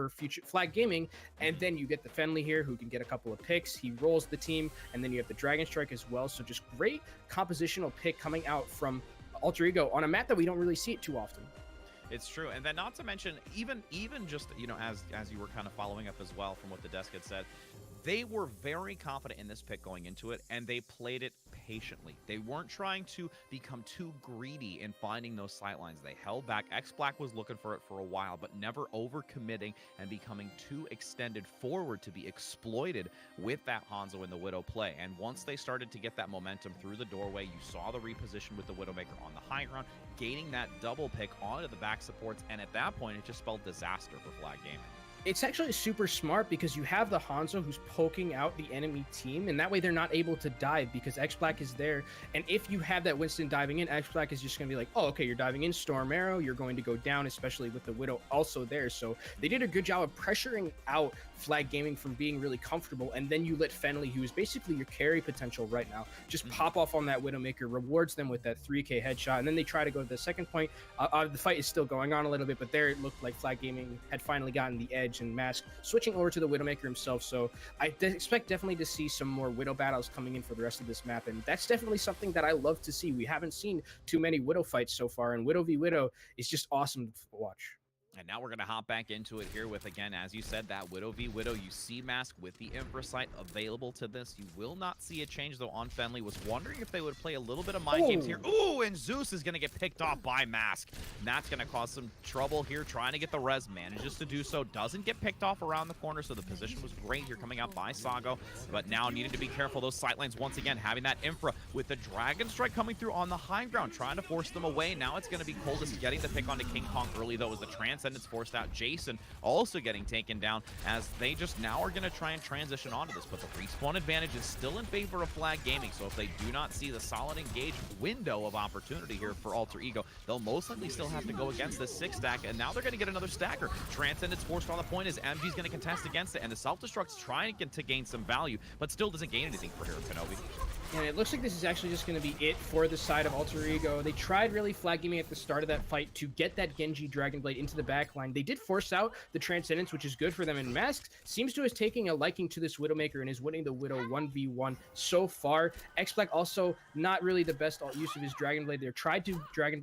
future Flag Gaming. And then you get the Fenley here who can get a couple of picks. He rolls the team, and then you have the Dragon Strike as well. So just great compositional pick coming out from Alter Ego on a map that we don't really see it too often. It's true. And then not to mention, even just, you know, as you were kind of following up as well from what the desk had said, they were very confident in this pick going into it, and they played it patiently. They weren't trying to become too greedy in finding those sight lines. They held back. X-Black was looking for it for a while, but never overcommitting and becoming too extended forward to be exploited with that Hanzo and the Widow play. And once they started to get that momentum through the doorway, you saw the reposition with the Widowmaker on the high ground, gaining that double pick onto the back supports, and at that point, it just spelled disaster for Flag Gaming. It's actually super smart because you have the Hanzo who's poking out the enemy team, and that way they're not able to dive because X-Black is there. And if you have that Winston diving in, X-Black is just going to be like, oh, okay, you're diving in, Storm Arrow, you're going to go down, especially with the Widow also there. So they did a good job of pressuring out Flag Gaming from being really comfortable, and then you let Fenley, who is basically your carry potential right now, just pop off on that Widowmaker, rewards them with that 3K headshot, and then they try to go to the second point. The fight is still going on a little bit, but there it looked like Flag Gaming had finally gotten the edge, and Mask switching over to the Widowmaker himself. So I expect definitely to see some more Widow battles coming in for the rest of this map, and that's definitely something that I love to see. We haven't seen too many Widow fights so far, and Widow v Widow is just awesome to watch. And now we're going to hop back into it here with, again, as you said, that Widow v Widow. You see Mask with the Infra Sight available to this. You will not see a change, though, on Fenley. Was wondering if they would play a little bit of mind games here. Ooh, and Zeus is going to get picked off by Mask. And that's going to cause some trouble here trying to get the res. Manages to do so. Doesn't get picked off around the corner, so the position was great here coming out by Sago. But now needing to be careful. Those sightlines, once again, having that Infra with the Dragon Strike coming through on the high ground, trying to force them away. Now it's going to be Coldest getting the pick onto King Kong early, though, as the Transcendence forced out. Jason also getting taken down as they just now are going to try and transition onto this, but the respawn advantage is still in favor of Flag Gaming, so if they do not see the solid engaged window of opportunity here for Alter Ego, they'll most likely still have to go against this 6-stack, and now they're going to get another stacker. Transcendence forced on the point as MG's going to contest against it, and the self-destruct's trying to gain some value, but still doesn't gain anything for Hero Kenobi. And it looks like this is actually just going to be it for the side of Alter Ego. They tried really Flag Gaming at the start of that fight to get that Genji Dragon Blade into the back line. They did force out the Transcendence, which is good for them, and Mask seems to have taken a liking to this Widowmaker and is winning the Widow 1v1 so far. X-Black also not really the best use of his Dragon Blade there. Tried to Dragon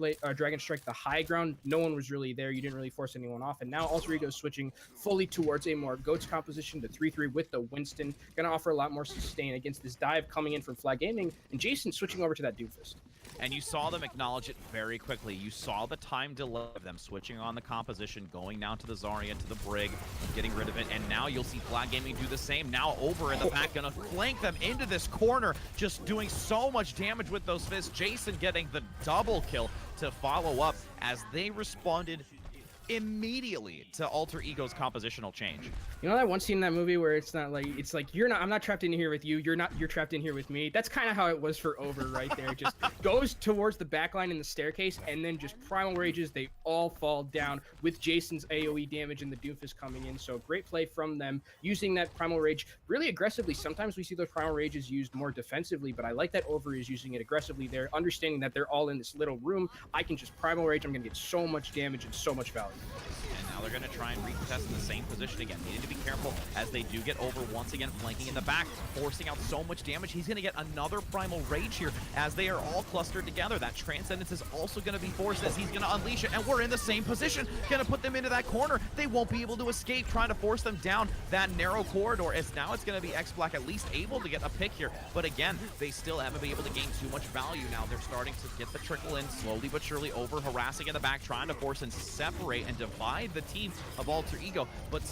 Strike the high ground. No one was really there. You didn't really force anyone off, and now Alter Ego is switching fully towards a more GOATS composition to 3-3 with the Winston. Going to offer a lot more sustain against this dive coming in from Flag Gaming, and Jason switching over to that Doomfist. And you saw them acknowledge it very quickly. You saw the time delay of them switching on the composition, going down to the Zarya, to the Brig, getting rid of it, and now you'll see Flag Gaming do the same. Now over in the back, gonna flank them into this corner, just doing so much damage with those fists. Jason getting the double kill to follow up as they responded immediately to Alter Ego's compositional change. You know that one scene in that movie where it's like I'm not trapped in here with you, you're trapped in here with me. That's kind of how it was for Over right there. Just goes towards the backline in the staircase, and then just primal rages. They all fall down with Jason's AoE damage and the Doomfist coming in. So great play from them using that primal rage really aggressively. Sometimes we see those primal rages used more defensively, but I like that Over is using it aggressively there, understanding that they're all in this little room. I can just primal rage. I'm gonna get so much damage and so much value. And now they're going to try and retest in the same position again. Needing to be careful as they do get Over once again, flanking in the back, forcing out so much damage. He's going to get another Primal Rage here as they are all clustered together. That Transcendence is also going to be forced as he's going to unleash it, and we're in the same position. Going to put them into that corner. They won't be able to escape, trying to force them down that narrow corridor, as now it's going to be X-Black at least able to get a pick here. But again, they still haven't been able to gain too much value. Now they're starting to get the trickle in slowly but surely. Over harassing in the back, trying to force and separate and divide the team of Alter Ego, but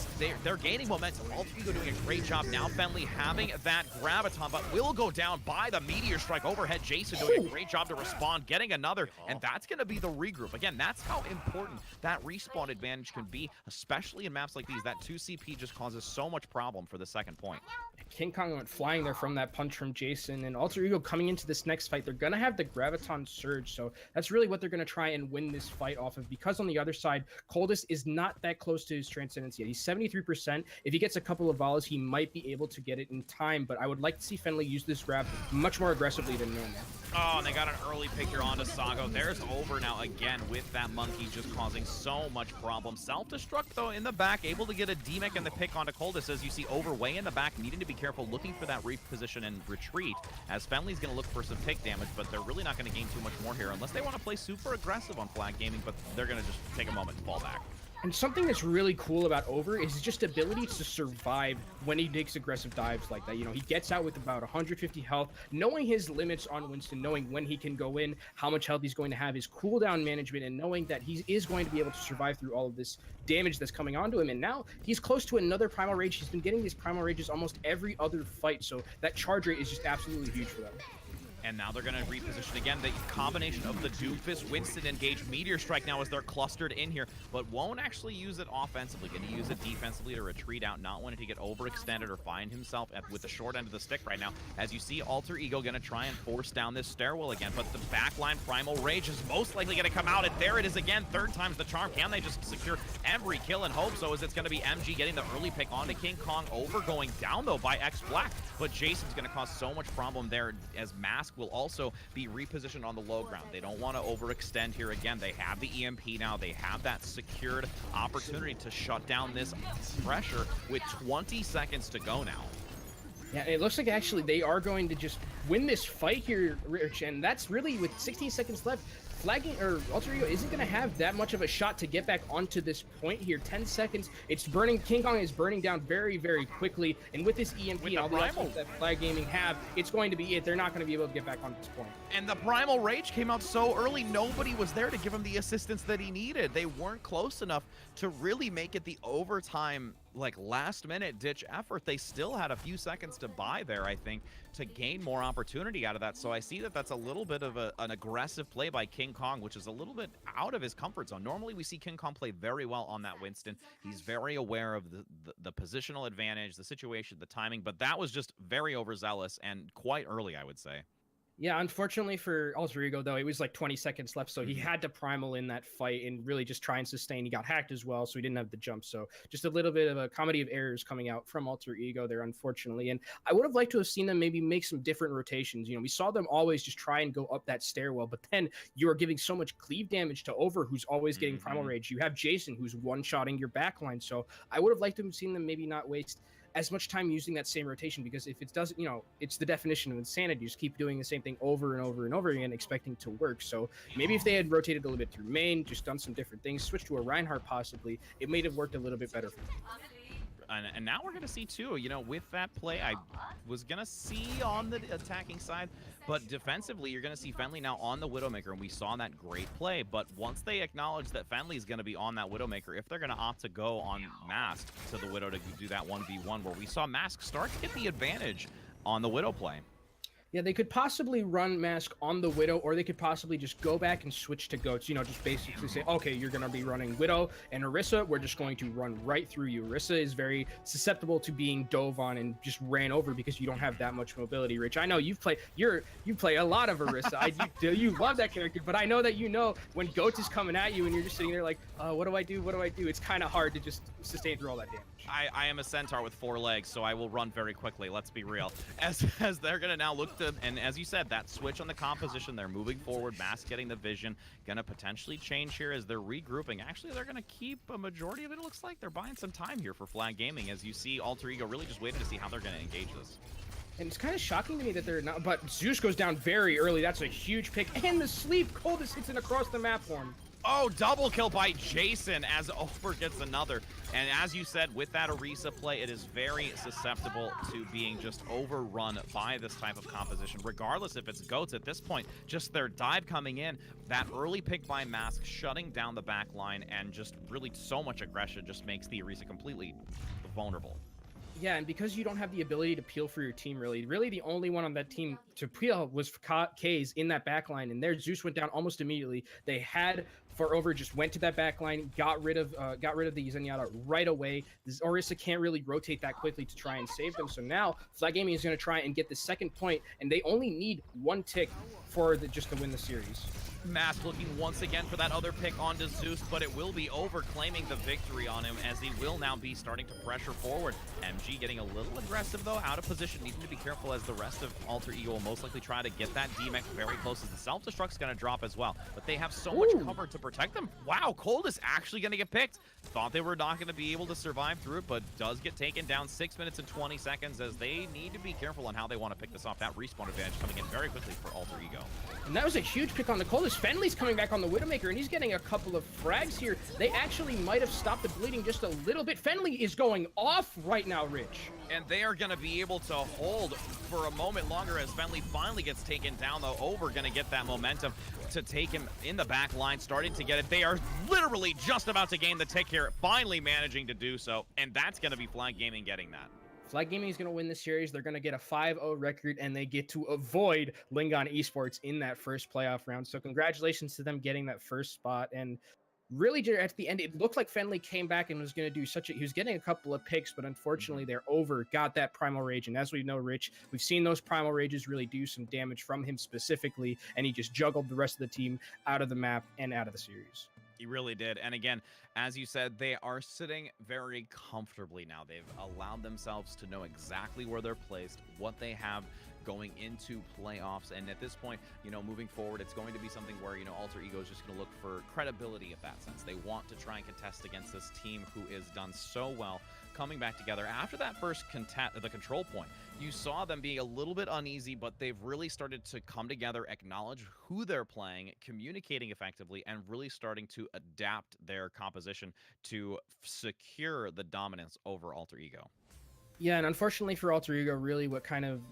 they're gaining momentum. Alter Ego doing a great job. Now Fenley having that Graviton, but will go down by the Meteor Strike overhead. Jason doing a great job to respond, getting another, and that's going to be the regroup. Again, that's how important that respawn advantage can be, especially in maps like these. That 2 CP just causes so much problem for the second point. King Kong went flying there from that punch from Jason, and Alter Ego coming into this next fight, they're going to have the Graviton Surge, so that's really what they're going to try and win this fight off of, because on the other side, Coldest is not that close to his Transcendence yet. He's 73%. If he gets a couple of volleys, he might be able to get it in time, but I would like to see Fenley use this grab much more aggressively than normal. Oh, and they got an early pick here onto Sago. There's Over now again with that monkey just causing so much problem. Self-destruct, though, in the back, able to get a D-Mech and the pick onto Coldest, as you see Over way in the back, needing to be careful, looking for that reposition and retreat, as Fenley's going to look for some pick damage, but they're really not going to gain too much more here, unless they want to play super aggressive on Flag Gaming, but they're going to just take a moment and fall back. And something that's really cool about Over is his just ability to survive when he takes aggressive dives like that. You know, he gets out with about 150 health, knowing his limits on Winston, knowing when he can go in, how much health he's going to have, his cooldown management, and knowing that he is going to be able to survive through all of this damage that's coming onto him. And now he's close to another Primal Rage. He's been getting these Primal Rages almost every other fight, so that charge rate is just absolutely huge for them. And now they're going to reposition again. The combination of the Doomfist, Winston engage, Meteor Strike now as they're clustered in here, but won't actually use it offensively. Going to use it defensively to retreat out, not wanting to get overextended or find himself with the short end of the stick right now. As you see, Alter Ego going to try and force down this stairwell again, but the backline Primal Rage is most likely going to come out, and there it is again. Third time's the charm. Can they just secure every kill and hope so? As it's going to be MG getting the early pick onto King Kong. Over going down, though, by X Black, but Jason's going to cause so much problem there as Mask will also be repositioned on the low ground. They don't want to overextend here again. They have the EMP now. They have that secured opportunity to shut down this pressure with 20 seconds to go now. Yeah, it looks like actually they are going to just win this fight here, Rich, and that's really with 16 seconds left. Flagging or Alter Ego isn't going to have that much of a shot to get back onto this point here. 10 seconds. It's burning. King Kong is burning down very, very quickly. And with this EMP and all the options that Flag Gaming have, it's going to be it. They're not going to be able to get back onto this point. And the Primal Rage came out so early, nobody was there to give him the assistance that he needed. They weren't close enough to really make it the overtime, like last-minute ditch effort. They still had a few seconds to buy there, I think, to gain more opportunity out of that. So I see that that's a little bit of an aggressive play by King Kong, which is a little bit out of his comfort zone. Normally we see King Kong play very well on that Winston. He's very aware of the positional advantage, the situation, the timing, but that was just very overzealous and quite early, I would say. Yeah, unfortunately for Alter Ego, though, it was like 20 seconds left, so he had to primal in that fight and really just try and sustain. He got hacked as well, so he didn't have the jump. So just a little bit of a comedy of errors coming out from Alter Ego there, unfortunately. And I would have liked to have seen them maybe make some different rotations. You know, we saw them always just try and go up that stairwell, but then you are giving so much cleave damage to Over, who's always getting Primal Rage. You have Jason, who's one-shotting your backline. So I would have liked to have seen them maybe not waste as much time using that same rotation, because if it doesn't, you know, it's the definition of insanity. You just keep doing the same thing over and over and over again, expecting to work. So maybe if they had rotated a little bit through main, just done some different things, switched to a Reinhardt possibly, it may have worked a little bit better for them. And now we're going to see, too, you know, with that play, I was going to see on the attacking side, but defensively, you're going to see Fenley now on the Widowmaker, and we saw that great play. But once they acknowledge that Fenley is going to be on that Widowmaker, if they're going to opt to go on Mask to the Widow to do that 1v1, where we saw Mask start to get the advantage on the Widow play. Yeah, they could possibly run Mask on the Widow, or they could possibly just go back and switch to Goats. You know, just basically say, okay, you're going to be running Widow and Orisa. We're just going to run right through you. Orisa is very susceptible to being dove on and just ran over because you don't have that much mobility, Rich. I know you play a lot of Orisa. You love that character, but I know that you know when Goats is coming at you and you're just sitting there like, what do I do? What do I do? It's kind of hard to just sustain through all that damage. I am a centaur with 4 legs, so I will run very quickly. Let's be real. As they're going to now look to, and as you said, that switch on the composition, they're moving forward. Mask getting the vision, going to potentially change here as they're regrouping. Actually, they're going to keep a majority of it. It looks like they're buying some time here for Flag Gaming, as you see Alter Ego really just waiting to see how they're going to engage this. And it's kind of shocking to me that they're not, but Zeus goes down very early. That's a huge pick. And the sleep, Coldest hits it across the map for him. Oh, double kill by Jason as Over gets another. And as you said, with that Orisa play, it is very susceptible to being just overrun by this type of composition, regardless if it's Goats at this point. Just their dive coming in, that early pick by Mask, shutting down the back line, and just really so much aggression just makes the Orisa completely vulnerable. Yeah, and because you don't have the ability to peel for your team, really the only one on that team to peel was K's in that backline, and there Zeus went down almost immediately. They had for Over, just went to that backline, got rid of the Zenyatta right away. This Orisa can't really rotate that quickly to try and save them. So now Flag Gaming is going to try and get the second point, and they only need 1 tick for just to win the series. Mask looking once again for that other pick onto Zeus, but it will be Over claiming the victory on him, as he will now be starting to pressure forward. MG getting a little aggressive, though, out of position, needing to be careful as the rest of Alter Ego will most likely try to get that DMX very close, as the self-destruct's going to drop as well. But they have so much cover to protect them. Wow, Cold is actually going to get picked. Thought they were not going to be able to survive through it, but does get taken down 6 minutes and 20 seconds, as they need to be careful on how they want to pick this off. That respawn advantage coming in very quickly for Alter Ego. And that was a huge pick on the Coldest. as Fenley's coming back on the Widowmaker, and he's getting a couple of frags here. They actually might have stopped the bleeding just a little bit. Fenley is going off right now, Rich. And they are going to be able to hold for a moment longer as Fenley finally gets taken down, though. Over going to get that momentum to take him in the back line, starting to get it. They are literally just about to gain the tick here, finally managing to do so, and that's going to be Flag Gaming getting that. Flag Gaming is going to win the series. They're going to get a 5-0 record, and they get to avoid Lingon Esports in that first playoff round. So congratulations to them getting that first spot. And really, at the end, it looked like Fenley came back and was going to do he was getting a couple of picks, but unfortunately, their Over got that Primal Rage. And as we know, Rich, we've seen those Primal Rages really do some damage from him specifically, and he just juggled the rest of the team out of the map and out of the series. He really did. And again, as you said, they are sitting very comfortably now. They've allowed themselves to know exactly where they're placed, what they have going into playoffs. And at this point, moving forward, it's going to be something where, Alter Ego is just going to look for credibility in that sense. They want to try and contest against this team who is done so well coming back together. After that first the control point, you saw them being a little bit uneasy, but they've really started to come together, acknowledge who they're playing, communicating effectively, and really starting to adapt their composition to secure the dominance over Alter Ego. Yeah, and unfortunately for Alter Ego, really what kind of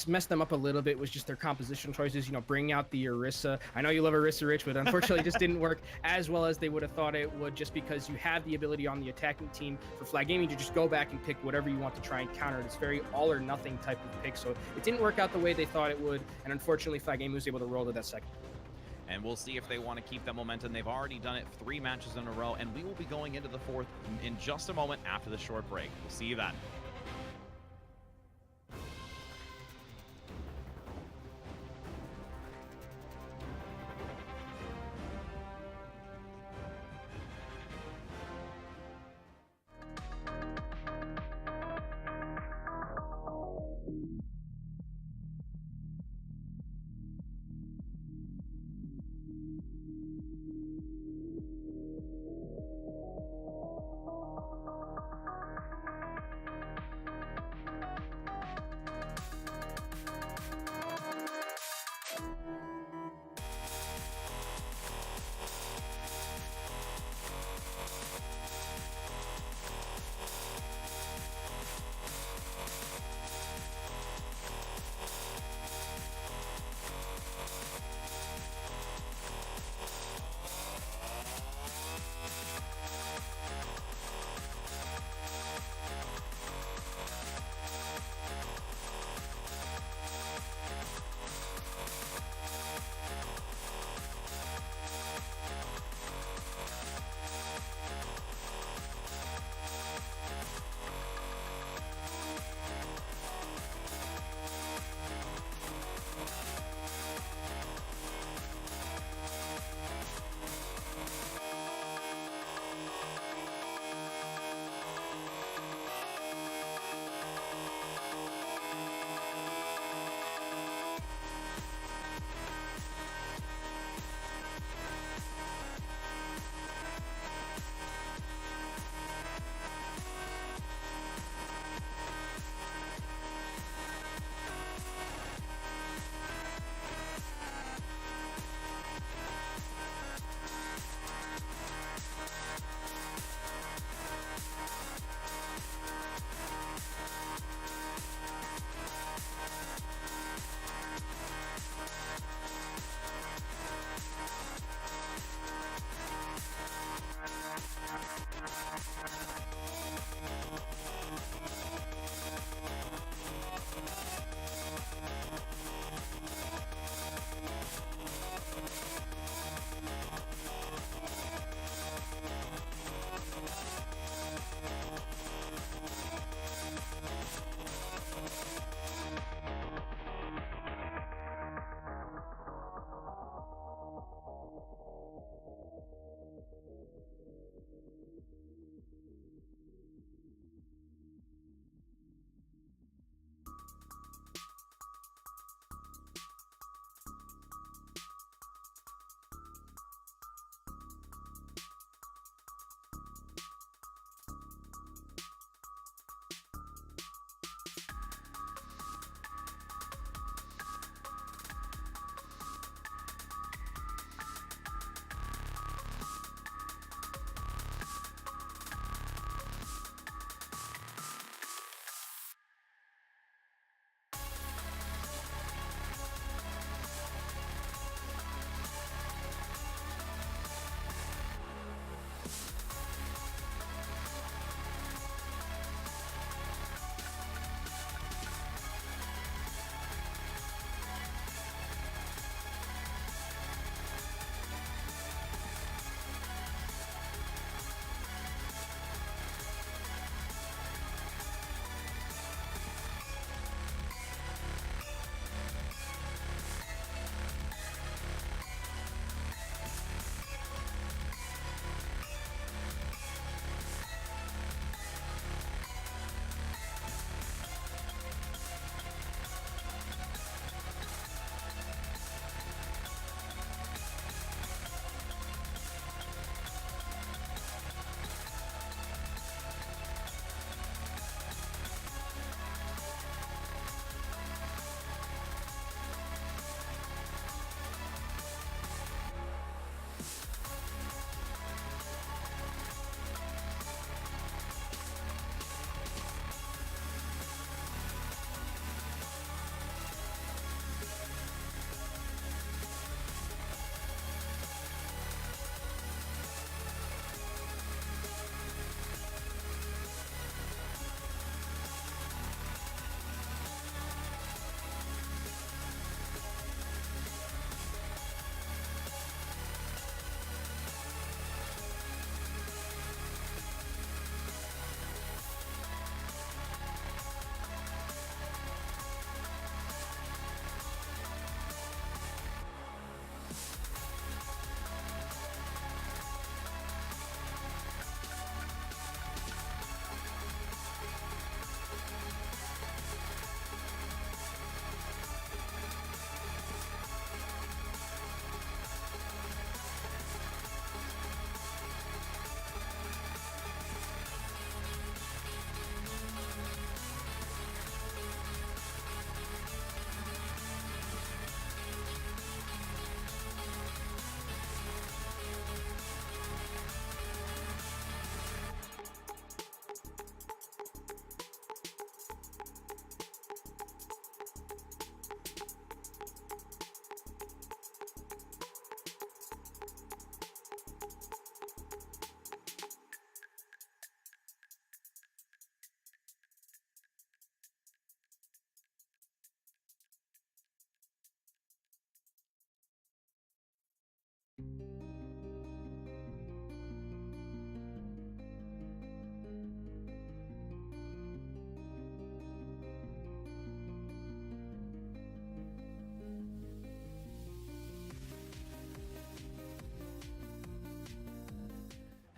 messed them up a little bit was just their composition choices, bringing out the Orisa. I know you love Orisa, Rich, but unfortunately it just didn't work as well as they would have thought it would, just because you have the ability on the attacking team for Flag Gaming to just go back and pick whatever you want to try and counter it. It's very all or nothing type of pick, so it didn't work out the way they thought it would, and unfortunately Flag Gaming was able to roll to that second. And we'll see if they want to keep that momentum. They've already done it 3 matches in a row, and we will be going into the 4th in just a moment after the short break. We'll see you then.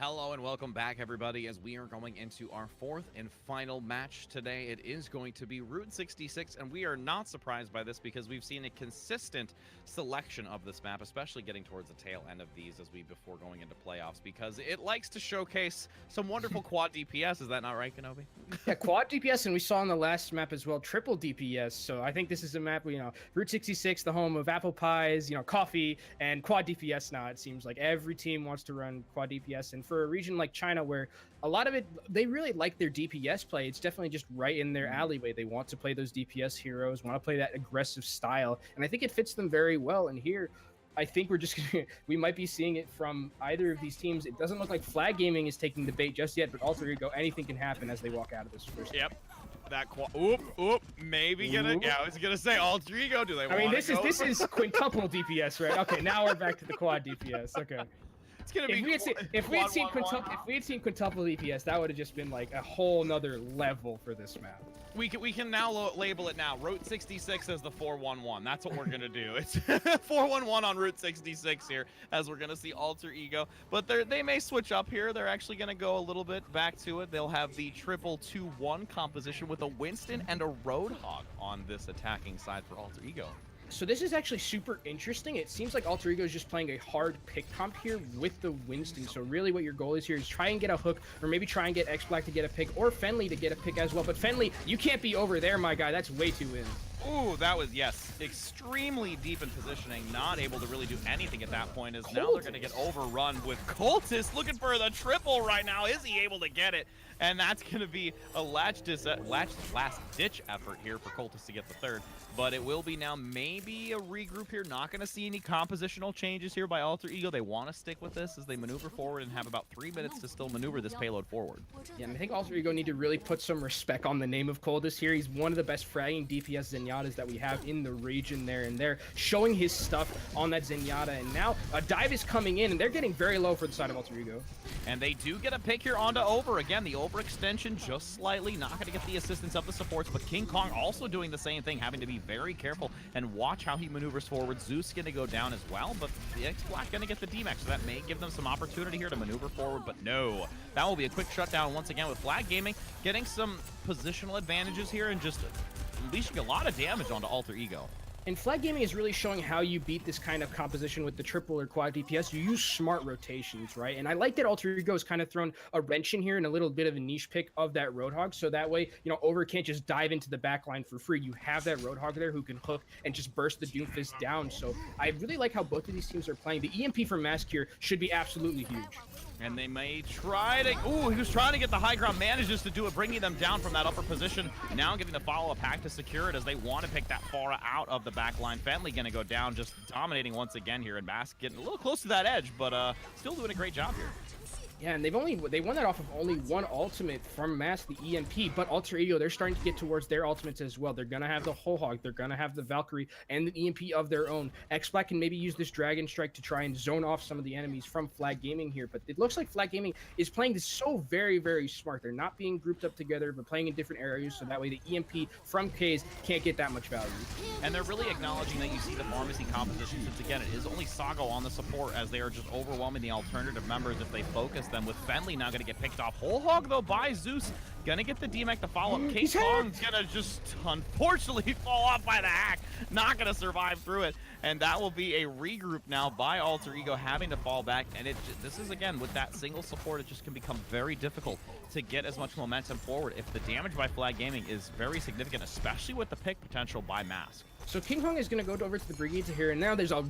Hello and welcome back, everybody, as we are going into our fourth and final match today. It is going to be Route 66, and we are not surprised by this because we've seen a consistent selection of this map, especially getting towards the tail end of these before going into playoffs, because it likes to showcase some wonderful quad DPS. Is that not right, Kenobi? Yeah, quad DPS, and we saw on the last map as well, triple DPS. So I think this is a map, Route 66, the home of apple pies, coffee, and quad DPS now. It seems like every team wants to run quad DPS, and for a region like China where a lot of it, they really like their DPS play, it's definitely just right in their alleyway. They want to play those DPS heroes, want to play that aggressive style, and I think it fits them very well. And here, I think we might be seeing it from either of these teams. It doesn't look like Flag Gaming is taking the bait just yet, but Alter Ego, anything can happen as they walk out of this first. Yep. That maybe gonna. Yeah, I was gonna say Alter Ego. Do they? I mean, this is quintuple DPS, right? Okay, now we're back to the quad DPS. Okay. It's gonna be. If we had seen quintuple DPS, that would have just been like a whole nother level for this map. We can now label it now. Route 66 as the 411. That's what we're gonna do. It's 411 on Route 66 here, as we're gonna see Alter Ego. But they may switch up here. They're actually gonna go a little bit back to it. They'll have the triple 2-1 composition with a Winston and a Roadhog on this attacking side for Alter Ego. So this is actually super interesting. It seems like Alter Ego is just playing a hard pick comp here with the Winston. So really what your goal is here is try and get a hook, or maybe try and get X-Black to get a pick, or Fenley to get a pick as well. But Fenley, you can't be over there, my guy. That's way too in. Ooh, that was, yes, extremely deep in positioning, not able to really do anything at that point, as now they're going to get overrun with Cultist looking for the triple right now. Is he able to get it? And that's going to be a last-ditch effort here for Cultist to get the third. But it will be now maybe a regroup here. Not going to see any compositional changes here by Alter Ego. They want to stick with this as they maneuver forward and have about 3 minutes to still maneuver this payload forward. Yeah, and I think Alter Ego need to really put some respect on the name of Coldest here. He's one of the best fragging DPS Zenyatas that we have in the region there, and they're showing his stuff on that Zenyatta. And now a dive is coming in, and they're getting very low for the side of Alter Ego. And they do get a pick here onto Over. Again, the overextension just slightly, not going to get the assistance of the supports, but King Kong also doing the same thing, having to be very careful and watch how he maneuvers forward. Zeus going to go down as well, but the X-Black going to get the D-Max, so that may give them some opportunity here to maneuver forward, but no. That will be a quick shutdown once again with Flag Gaming getting some positional advantages here and just unleashing a lot of damage onto Alter Ego. And Flag Gaming is really showing how you beat this kind of composition with the triple or quad DPS. You use smart rotations, right? And I like that Alter Ego has kind of thrown a wrench in here and a little bit of a niche pick of that Roadhog. So that way, Over can't just dive into the back line for free. You have that Roadhog there who can hook and just burst the Doomfist down. So I really like how both of these teams are playing. The EMP from Mask here should be absolutely huge. And they may try to... Ooh, he was trying to get the high ground, manages to do it, bringing them down from that upper position. Now getting the follow-up hack to secure it as they want to pick that far out of the back line. Fenley going to go down, just dominating once again here, and Mask getting a little close to that edge, but still doing a great job here. Yeah, and they won that off of only one ultimate from Mask, the EMP, but Alter Ego, they're starting to get towards their ultimates as well. They're going to have the Whole Hog, they're going to have the Valkyrie, and the EMP of their own. X-Black can maybe use this Dragon Strike to try and zone off some of the enemies from Flag Gaming here, but it looks like Flag Gaming is playing this so very, very smart. They're not being grouped up together, but playing in different areas, so that way the EMP from K's can't get that much value. And they're really acknowledging that you see the pharmacy composition, since again, it is only Sago on the support, as they are just overwhelming the alternative members if they focus them, with Fenley now going to get picked off. Whole Hog, though, by Zeus. Going to get the DMAC to follow up. King Kong's going to just, unfortunately, fall off by the hack. Not going to survive through it. And that will be a regroup now by Alter Ego, having to fall back. And this is, again, with that single support, it just can become very difficult to get as much momentum forward if the damage by Flag Gaming is very significant, especially with the pick potential by Mask. So King Kong is going to go over to the Brigitte here, and now there's a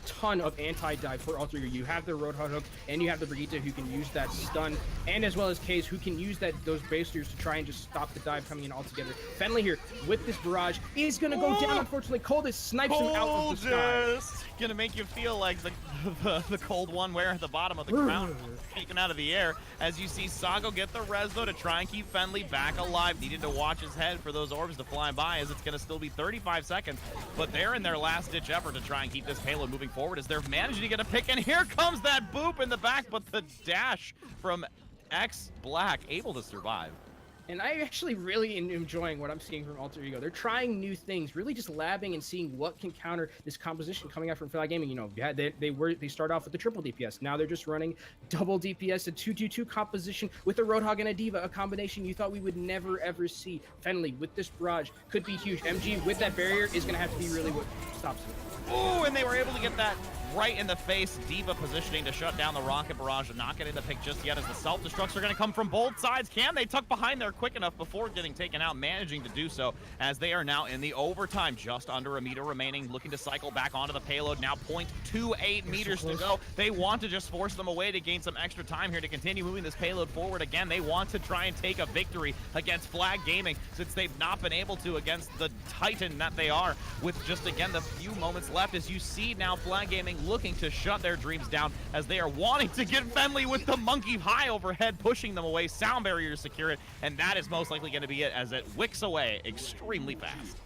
ton of anti-dive for Alter Ego. You have the Roadhog hook, and you have the Brigitte who can use that stun, and as well as K's who can use those boosters to try and just stop the dive coming in altogether. Fenley here with this barrage is going to go down, unfortunately. Coldest snipes him out of the sky. Gonna make you feel like the cold one where at the bottom of the ground, taken out of the air, as you see Sago get the res though to try and keep Fenley back alive. Needed to watch his head for those orbs to fly by, as it's gonna still be 35 seconds, but they're in their last ditch effort to try and keep this payload moving forward as they're managing to get a pick, and here comes that boop in the back, but the dash from X-Black able to survive. And I actually really am enjoying what I'm seeing from Alter Ego. They're trying new things, really just labbing and seeing what can counter this composition coming out from Flag Gaming. You know, they start off with the triple DPS. Now they're just running double DPS, a 2-2-2 composition with a Roadhog and a D.Va, a combination you thought we would never ever see. Fenley with this barrage could be huge. MG with that barrier is gonna have to be really what stops him. Ooh, and they were able to get that right in the face. D.Va positioning to shut down the rocket barrage and not getting the pick just yet as the self-destructs are going to come from both sides. Can they tuck behind there quick enough before getting taken out? Managing to do so as they are now in the overtime. Just under a meter remaining, looking to cycle back onto the payload. Now 0.28 meters to go. They want to just force them away to gain some extra time here to continue moving this payload forward. Again, they want to try and take a victory against Flag Gaming since they've not been able to against the Titan that they are, with just, again, the few moments left. As you see now, Flag Gaming looking to shut their dreams down as they are wanting to get Fenley with the monkey high overhead, pushing them away. Sound barrier to secure it, and that is most likely going to be it as it wicks away extremely fast.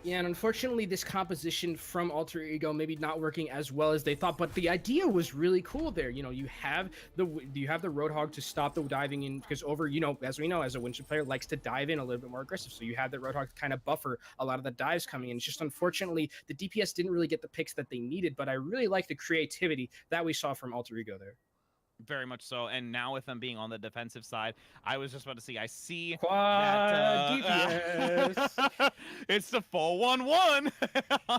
Yeah, and unfortunately, this composition from Alter Ego maybe not working as well as they thought, but the idea was really cool there. You know, you have the Roadhog to stop the diving in, because as we know, as a Winston player likes to dive in a little bit more aggressive. So you have the Roadhog to kind of buffer a lot of the dives coming in. It's just unfortunately the DPS didn't really get the picks that they needed, but I really like the creativity that we saw from Alter Ego there. Very much so, and now with them being on the defensive side, I was just about to see. I see Quad that DPS. it's the 4-1-1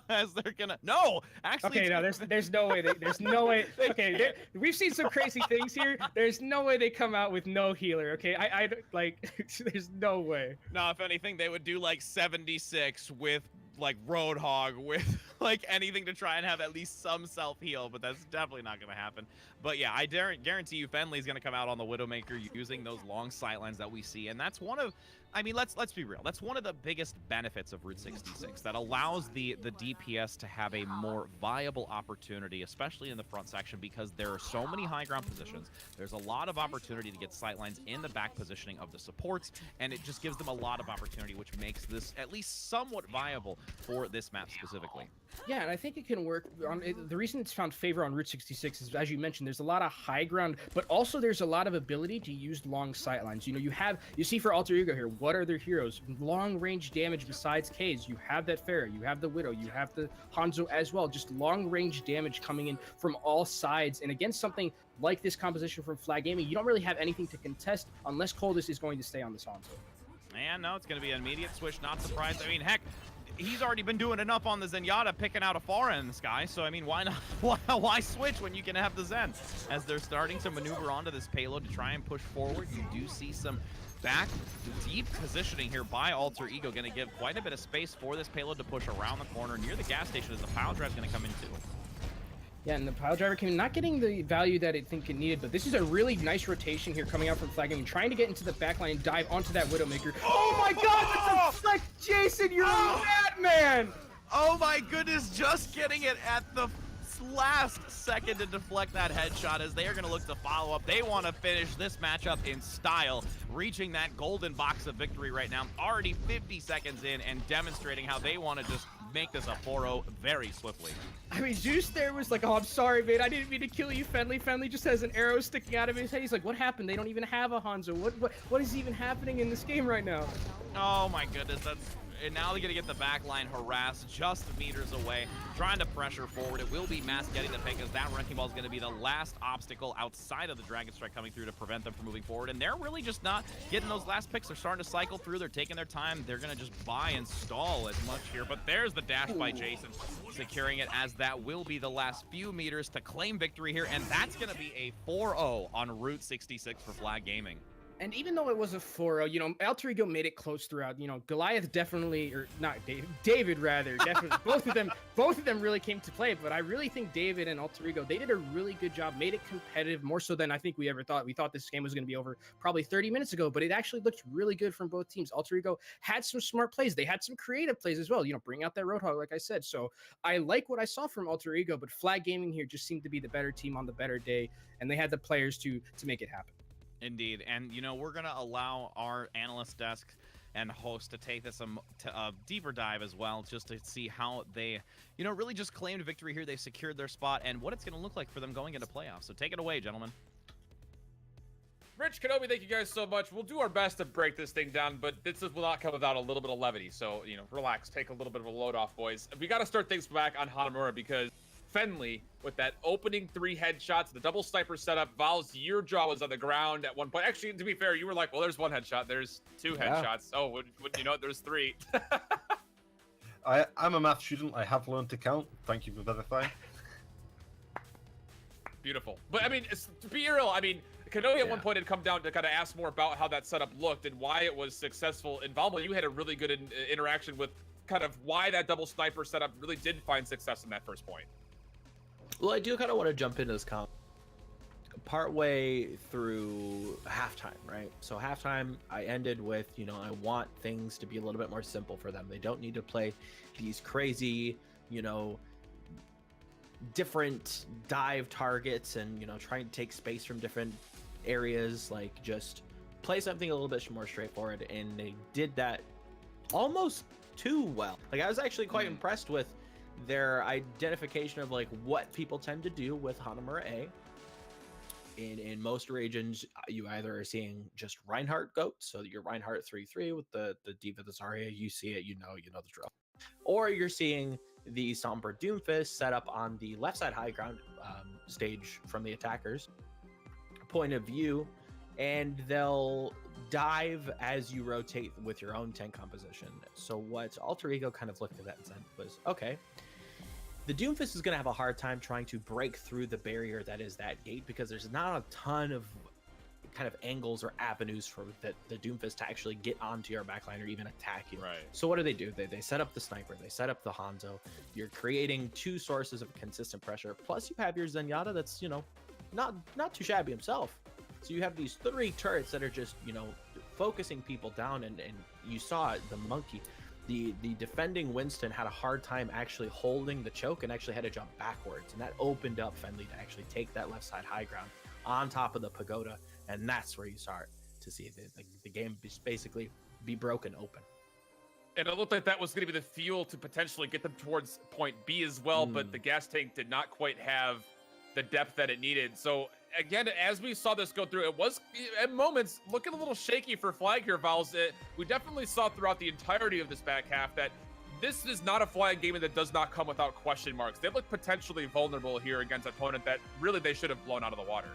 as they're gonna. No, actually. Okay, no, there's no way. There's no way. Okay, we've seen some crazy things here. There's no way they come out with no healer. Okay, I like. There's no way. No, if anything, they would do like 76 with like Roadhog, with like anything to try and have at least some self-heal, but that's definitely not going to happen. But yeah, I guarantee you Fenley's going to come out on the Widowmaker using those long sightlines that we see, and that's one of, I mean, let's be real. That's one of the biggest benefits of Route 66 that allows the DPS to have a more viable opportunity, especially in the front section, because there are so many high ground positions. There's a lot of opportunity to get sightlines in the back positioning of the supports, and it just gives them a lot of opportunity, which makes this at least somewhat viable for this map specifically. Yeah, and I think it can work. The reason it's found favor on Route 66 is, as you mentioned, there's a lot of high ground, but also there's a lot of ability to use long sightlines. You know, you see for Alter Ego here, what are their heroes? Long range damage besides K's. You have that Pharah, you have the Widow, you have the Hanzo as well. Just long range damage coming in from all sides. And against something like this composition from Flag Gaming, you don't really have anything to contest unless Coldest is going to stay on this Hanzo. And no, it's going to be an immediate switch. Not surprised. I mean, heck, he's already been doing enough on the Zenyatta, picking out a Pharah in the sky. So, I mean, why not? Why switch when you can have the Zen? As they're starting to maneuver onto this payload to try and push forward, you do see some back deep positioning here by Alter Ego, going to give quite a bit of space for this payload to push around the corner near the gas station as the pile drive is going to come in too. Yeah, and the pile driver came not getting the value that I think it needed, but this is a really nice rotation here coming out from Flag Gaming, trying to get into the backline and dive onto that Widowmaker. Oh my god, that's a flex! Jason, you're a madman! Oh my goodness, just getting it at the last second to deflect that headshot as they are going to look to follow up. They want to finish this matchup in style, reaching that golden box of victory right now. Already 50 seconds in and demonstrating how they want to just make this a 4-0 very swiftly. I mean, Zeus there was like, oh, I'm sorry, mate. I didn't mean to kill you, Fenley. Fenley just has an arrow sticking out of his head. He's like, what happened? They don't even have a Hanzo. What is even happening in this game right now? Oh my goodness, and now they're going to get the back line harassed just meters away, trying to pressure forward. It will be Mask getting the pick as that wrecking ball is going to be the last obstacle outside of the Dragon Strike coming through to prevent them from moving forward. And they're really just not getting those last picks. They're starting to cycle through. They're taking their time. They're going to just buy and stall as much here. But there's the dash by Jason, securing it as that will be the last few meters to claim victory here. And that's going to be a 4-0 on Route 66 for Flag Gaming. And even though it was a 4-0, you know, Alter Ego made it close throughout. You know, Goliath definitely, or not David rather, definitely, both of them really came to play. But I really think David and Alter Ego, they did a really good job, made it competitive, more so than I think we ever thought. We thought this game was going to be over probably 30 minutes ago, but it actually looked really good from both teams. Alter Ego had some smart plays. They had some creative plays as well, you know, bring out that Roadhog, like I said. So I like what I saw from Alter Ego, but Flag Gaming here just seemed to be the better team on the better day, and they had the players to make it happen. Indeed, and you know, we're gonna allow our analyst desk and host to take this a deeper dive as well, just to see how they, you know, really just claimed victory here. They secured their spot and what it's gonna look like for them going into playoffs. So take it away, gentlemen. Rich, Kenobi, thank you guys so much. We'll do our best to break this thing down, but this will not come without a little bit of levity. So, relax, take a little bit of a load off, boys. We got to start things back on Hanamura because Fenley, with that opening 3 headshots, the double sniper setup, Val's your jaw was on the ground at one point. Actually, to be fair, you were like, well, there's 1 headshot, there's 2 headshots. Oh, wouldn't you know it, there's 3. I'm a math student. I have learned to count. Thank you for verifying. Beautiful. But, to be real, Kenobi at one point had come down to kind of ask more about how that setup looked and why it was successful. And Valmo, you had a really good interaction with kind of why that double sniper setup really did find success in that first point. Well, I do kind of want to jump into this partway through halftime, right? So halftime, I ended with, I want things to be a little bit more simple for them. They don't need to play these crazy, different dive targets and, trying to take space from different areas. Like, just play something a little bit more straightforward. And they did that almost too well. Like, I was actually quite impressed with their identification of like what people tend to do with Hanamura A. In most regions, you either are seeing just Reinhardt goats, so your Reinhardt 3-3 with the Diva, the Zarya, you see it, you know the drill. Or you're seeing the Sombra Doomfist set up on the left side high ground stage from the attackers' point of view, and they'll dive as you rotate with your own tank composition. So what Alter Ego kind of looked at that and said was, okay, the Doomfist is going to have a hard time trying to break through the barrier that is that gate, because there's not a ton of kind of angles or avenues for the Doomfist to actually get onto your backline or even attack you. Right. So what do? They set up the sniper, they set up the Hanzo. You're creating 2 sources of consistent pressure. Plus you have your Zenyatta that's, not too shabby himself. So you have these 3 turrets that are just, focusing people down, and you saw it, the monkey. The defending Winston had a hard time actually holding the choke and actually had to jump backwards, and that opened up Fenley to actually take that left side high ground on top of the pagoda, and that's where you start to see the game basically be broken open. And it looked like that was going to be the fuel to potentially get them towards point B as well, but the gas tank did not quite have the depth that it needed. So again, as we saw this go through, it was at moments looking a little shaky for Flag here, Vals. We definitely saw throughout the entirety of this back half that this is not a Flag game that does not come without question marks. They look potentially vulnerable here against an opponent that really they should have blown out of the water.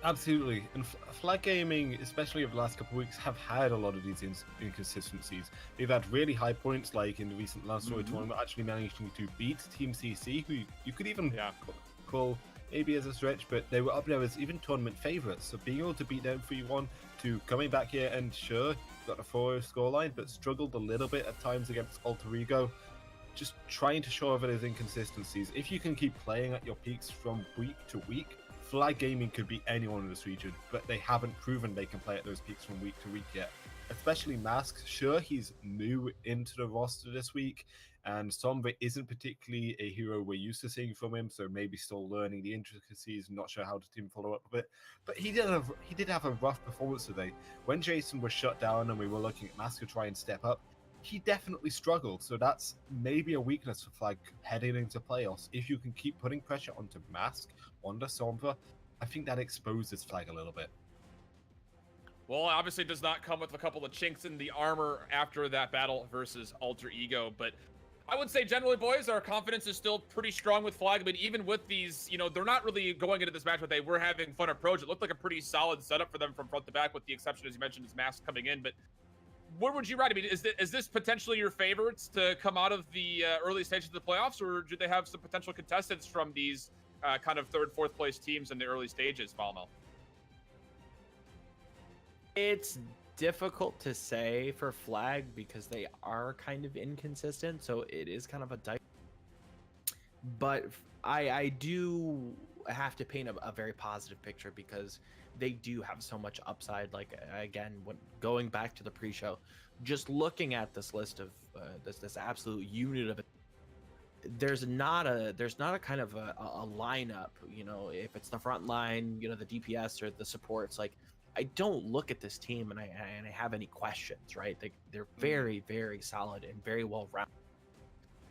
Absolutely. And Flag Gaming, especially over the last couple of weeks, have had a lot of these inconsistencies. They've had really high points, like in the recent Last Story tournament, actually managing to beat Team CC, who you could even call maybe as a stretch, but they were up there as even tournament favorites. So being able to beat them 3-1, to coming back here and sure, got a 4-0 scoreline, but struggled a little bit at times against Alter Ego. Just trying to show over those inconsistencies. If you can keep playing at your peaks from week to week, Flag Gaming could beat anyone in this region, but they haven't proven they can play at those peaks from week to week yet. Especially Mask, sure, he's new into the roster this week, and Sombra isn't particularly a hero we're used to seeing from him, so maybe still learning the intricacies, not sure how the team follow up with it. But he did have a rough performance today. When Jason was shut down and we were looking at Mask to try and step up, he definitely struggled, so that's maybe a weakness for Flag heading into playoffs. If you can keep putting pressure onto Mask, onto Sombra, I think that exposes Flag a little bit. Well, obviously does not come with a couple of chinks in the armor after that battle versus Alter Ego, but I would say generally, boys, our confidence is still pretty strong with Flag. But even with these, they're not really going into this match, but they were having fun approach. It looked like a pretty solid setup for them from front to back, with the exception, as you mentioned, is Mask coming in. But where would you rate? Is this potentially your favorites to come out of the early stages of the playoffs, or do they have some potential contestants from these kind of 3rd, 4th place teams in the early stages, Valmo? It's difficult to say for Flag because they are kind of inconsistent, so it is kind of a dice. But I do have to paint a very positive picture because they do have so much upside. Like, again, when going back to the pre-show, just looking at this list of this absolute unit of it, there's not a kind of a lineup. If it's the front line, the DPS or the supports, like, I don't look at this team and I have any questions, right? They're very, very solid and very well rounded.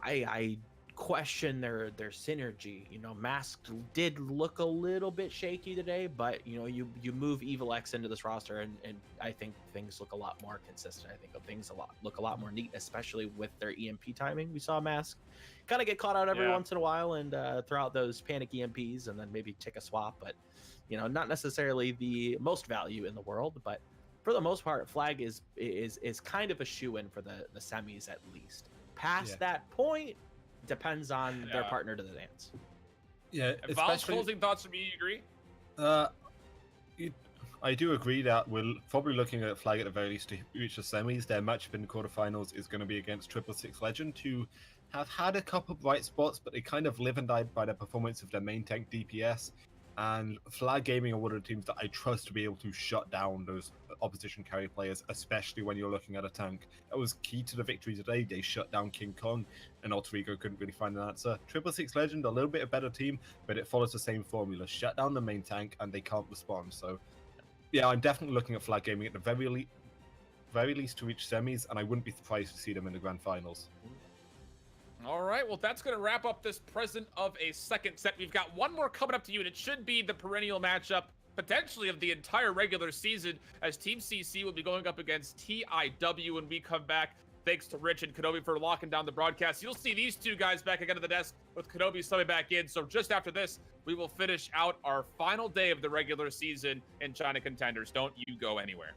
I question their synergy. You know, Mask did look a little bit shaky today, but you know, you move Evil X into this roster, and I think things look a lot more consistent. I think things look a lot more neat, especially with their EMP timing. We saw Mask kind of get caught out every once in a while and throw out those panic EMPs and then maybe take a swap, but you know, not necessarily the most value in the world, but for the most part, Flag is kind of a shoe-in for the semis at least. Past that point, depends on their partner to the dance. Yeah, And Val's closing thoughts from you, you agree? I do agree that we're probably looking at Flag at the very least to reach the semis. Their matchup in the quarterfinals is going to be against 666 Legend, who have had a couple bright spots, but they kind of live and die by the performance of their main tank DPS. And Flag Gaming are one of the teams that I trust to be able to shut down those opposition carry players, especially when you're looking at a tank. That was key to the victory today. They shut down King Kong, and Alter Ego couldn't really find an answer. 666 Legend, a little bit a better team, but it follows the same formula. Shut down the main tank, and they can't respond. So, yeah, I'm definitely looking at Flag Gaming at the very least to reach semis, and I wouldn't be surprised to see them in the grand finals. All right, well, that's going to wrap up this present of a second set. We've got one more coming up to you, and it should be the perennial matchup, potentially of the entire regular season, as Team CC will be going up against TIW when we come back. Thanks to Rich and Kenobi for locking down the broadcast. You'll see these two guys back again at the desk with Kenobi subbing back in. So just after this, we will finish out our final day of the regular season in China Contenders. Don't you go anywhere.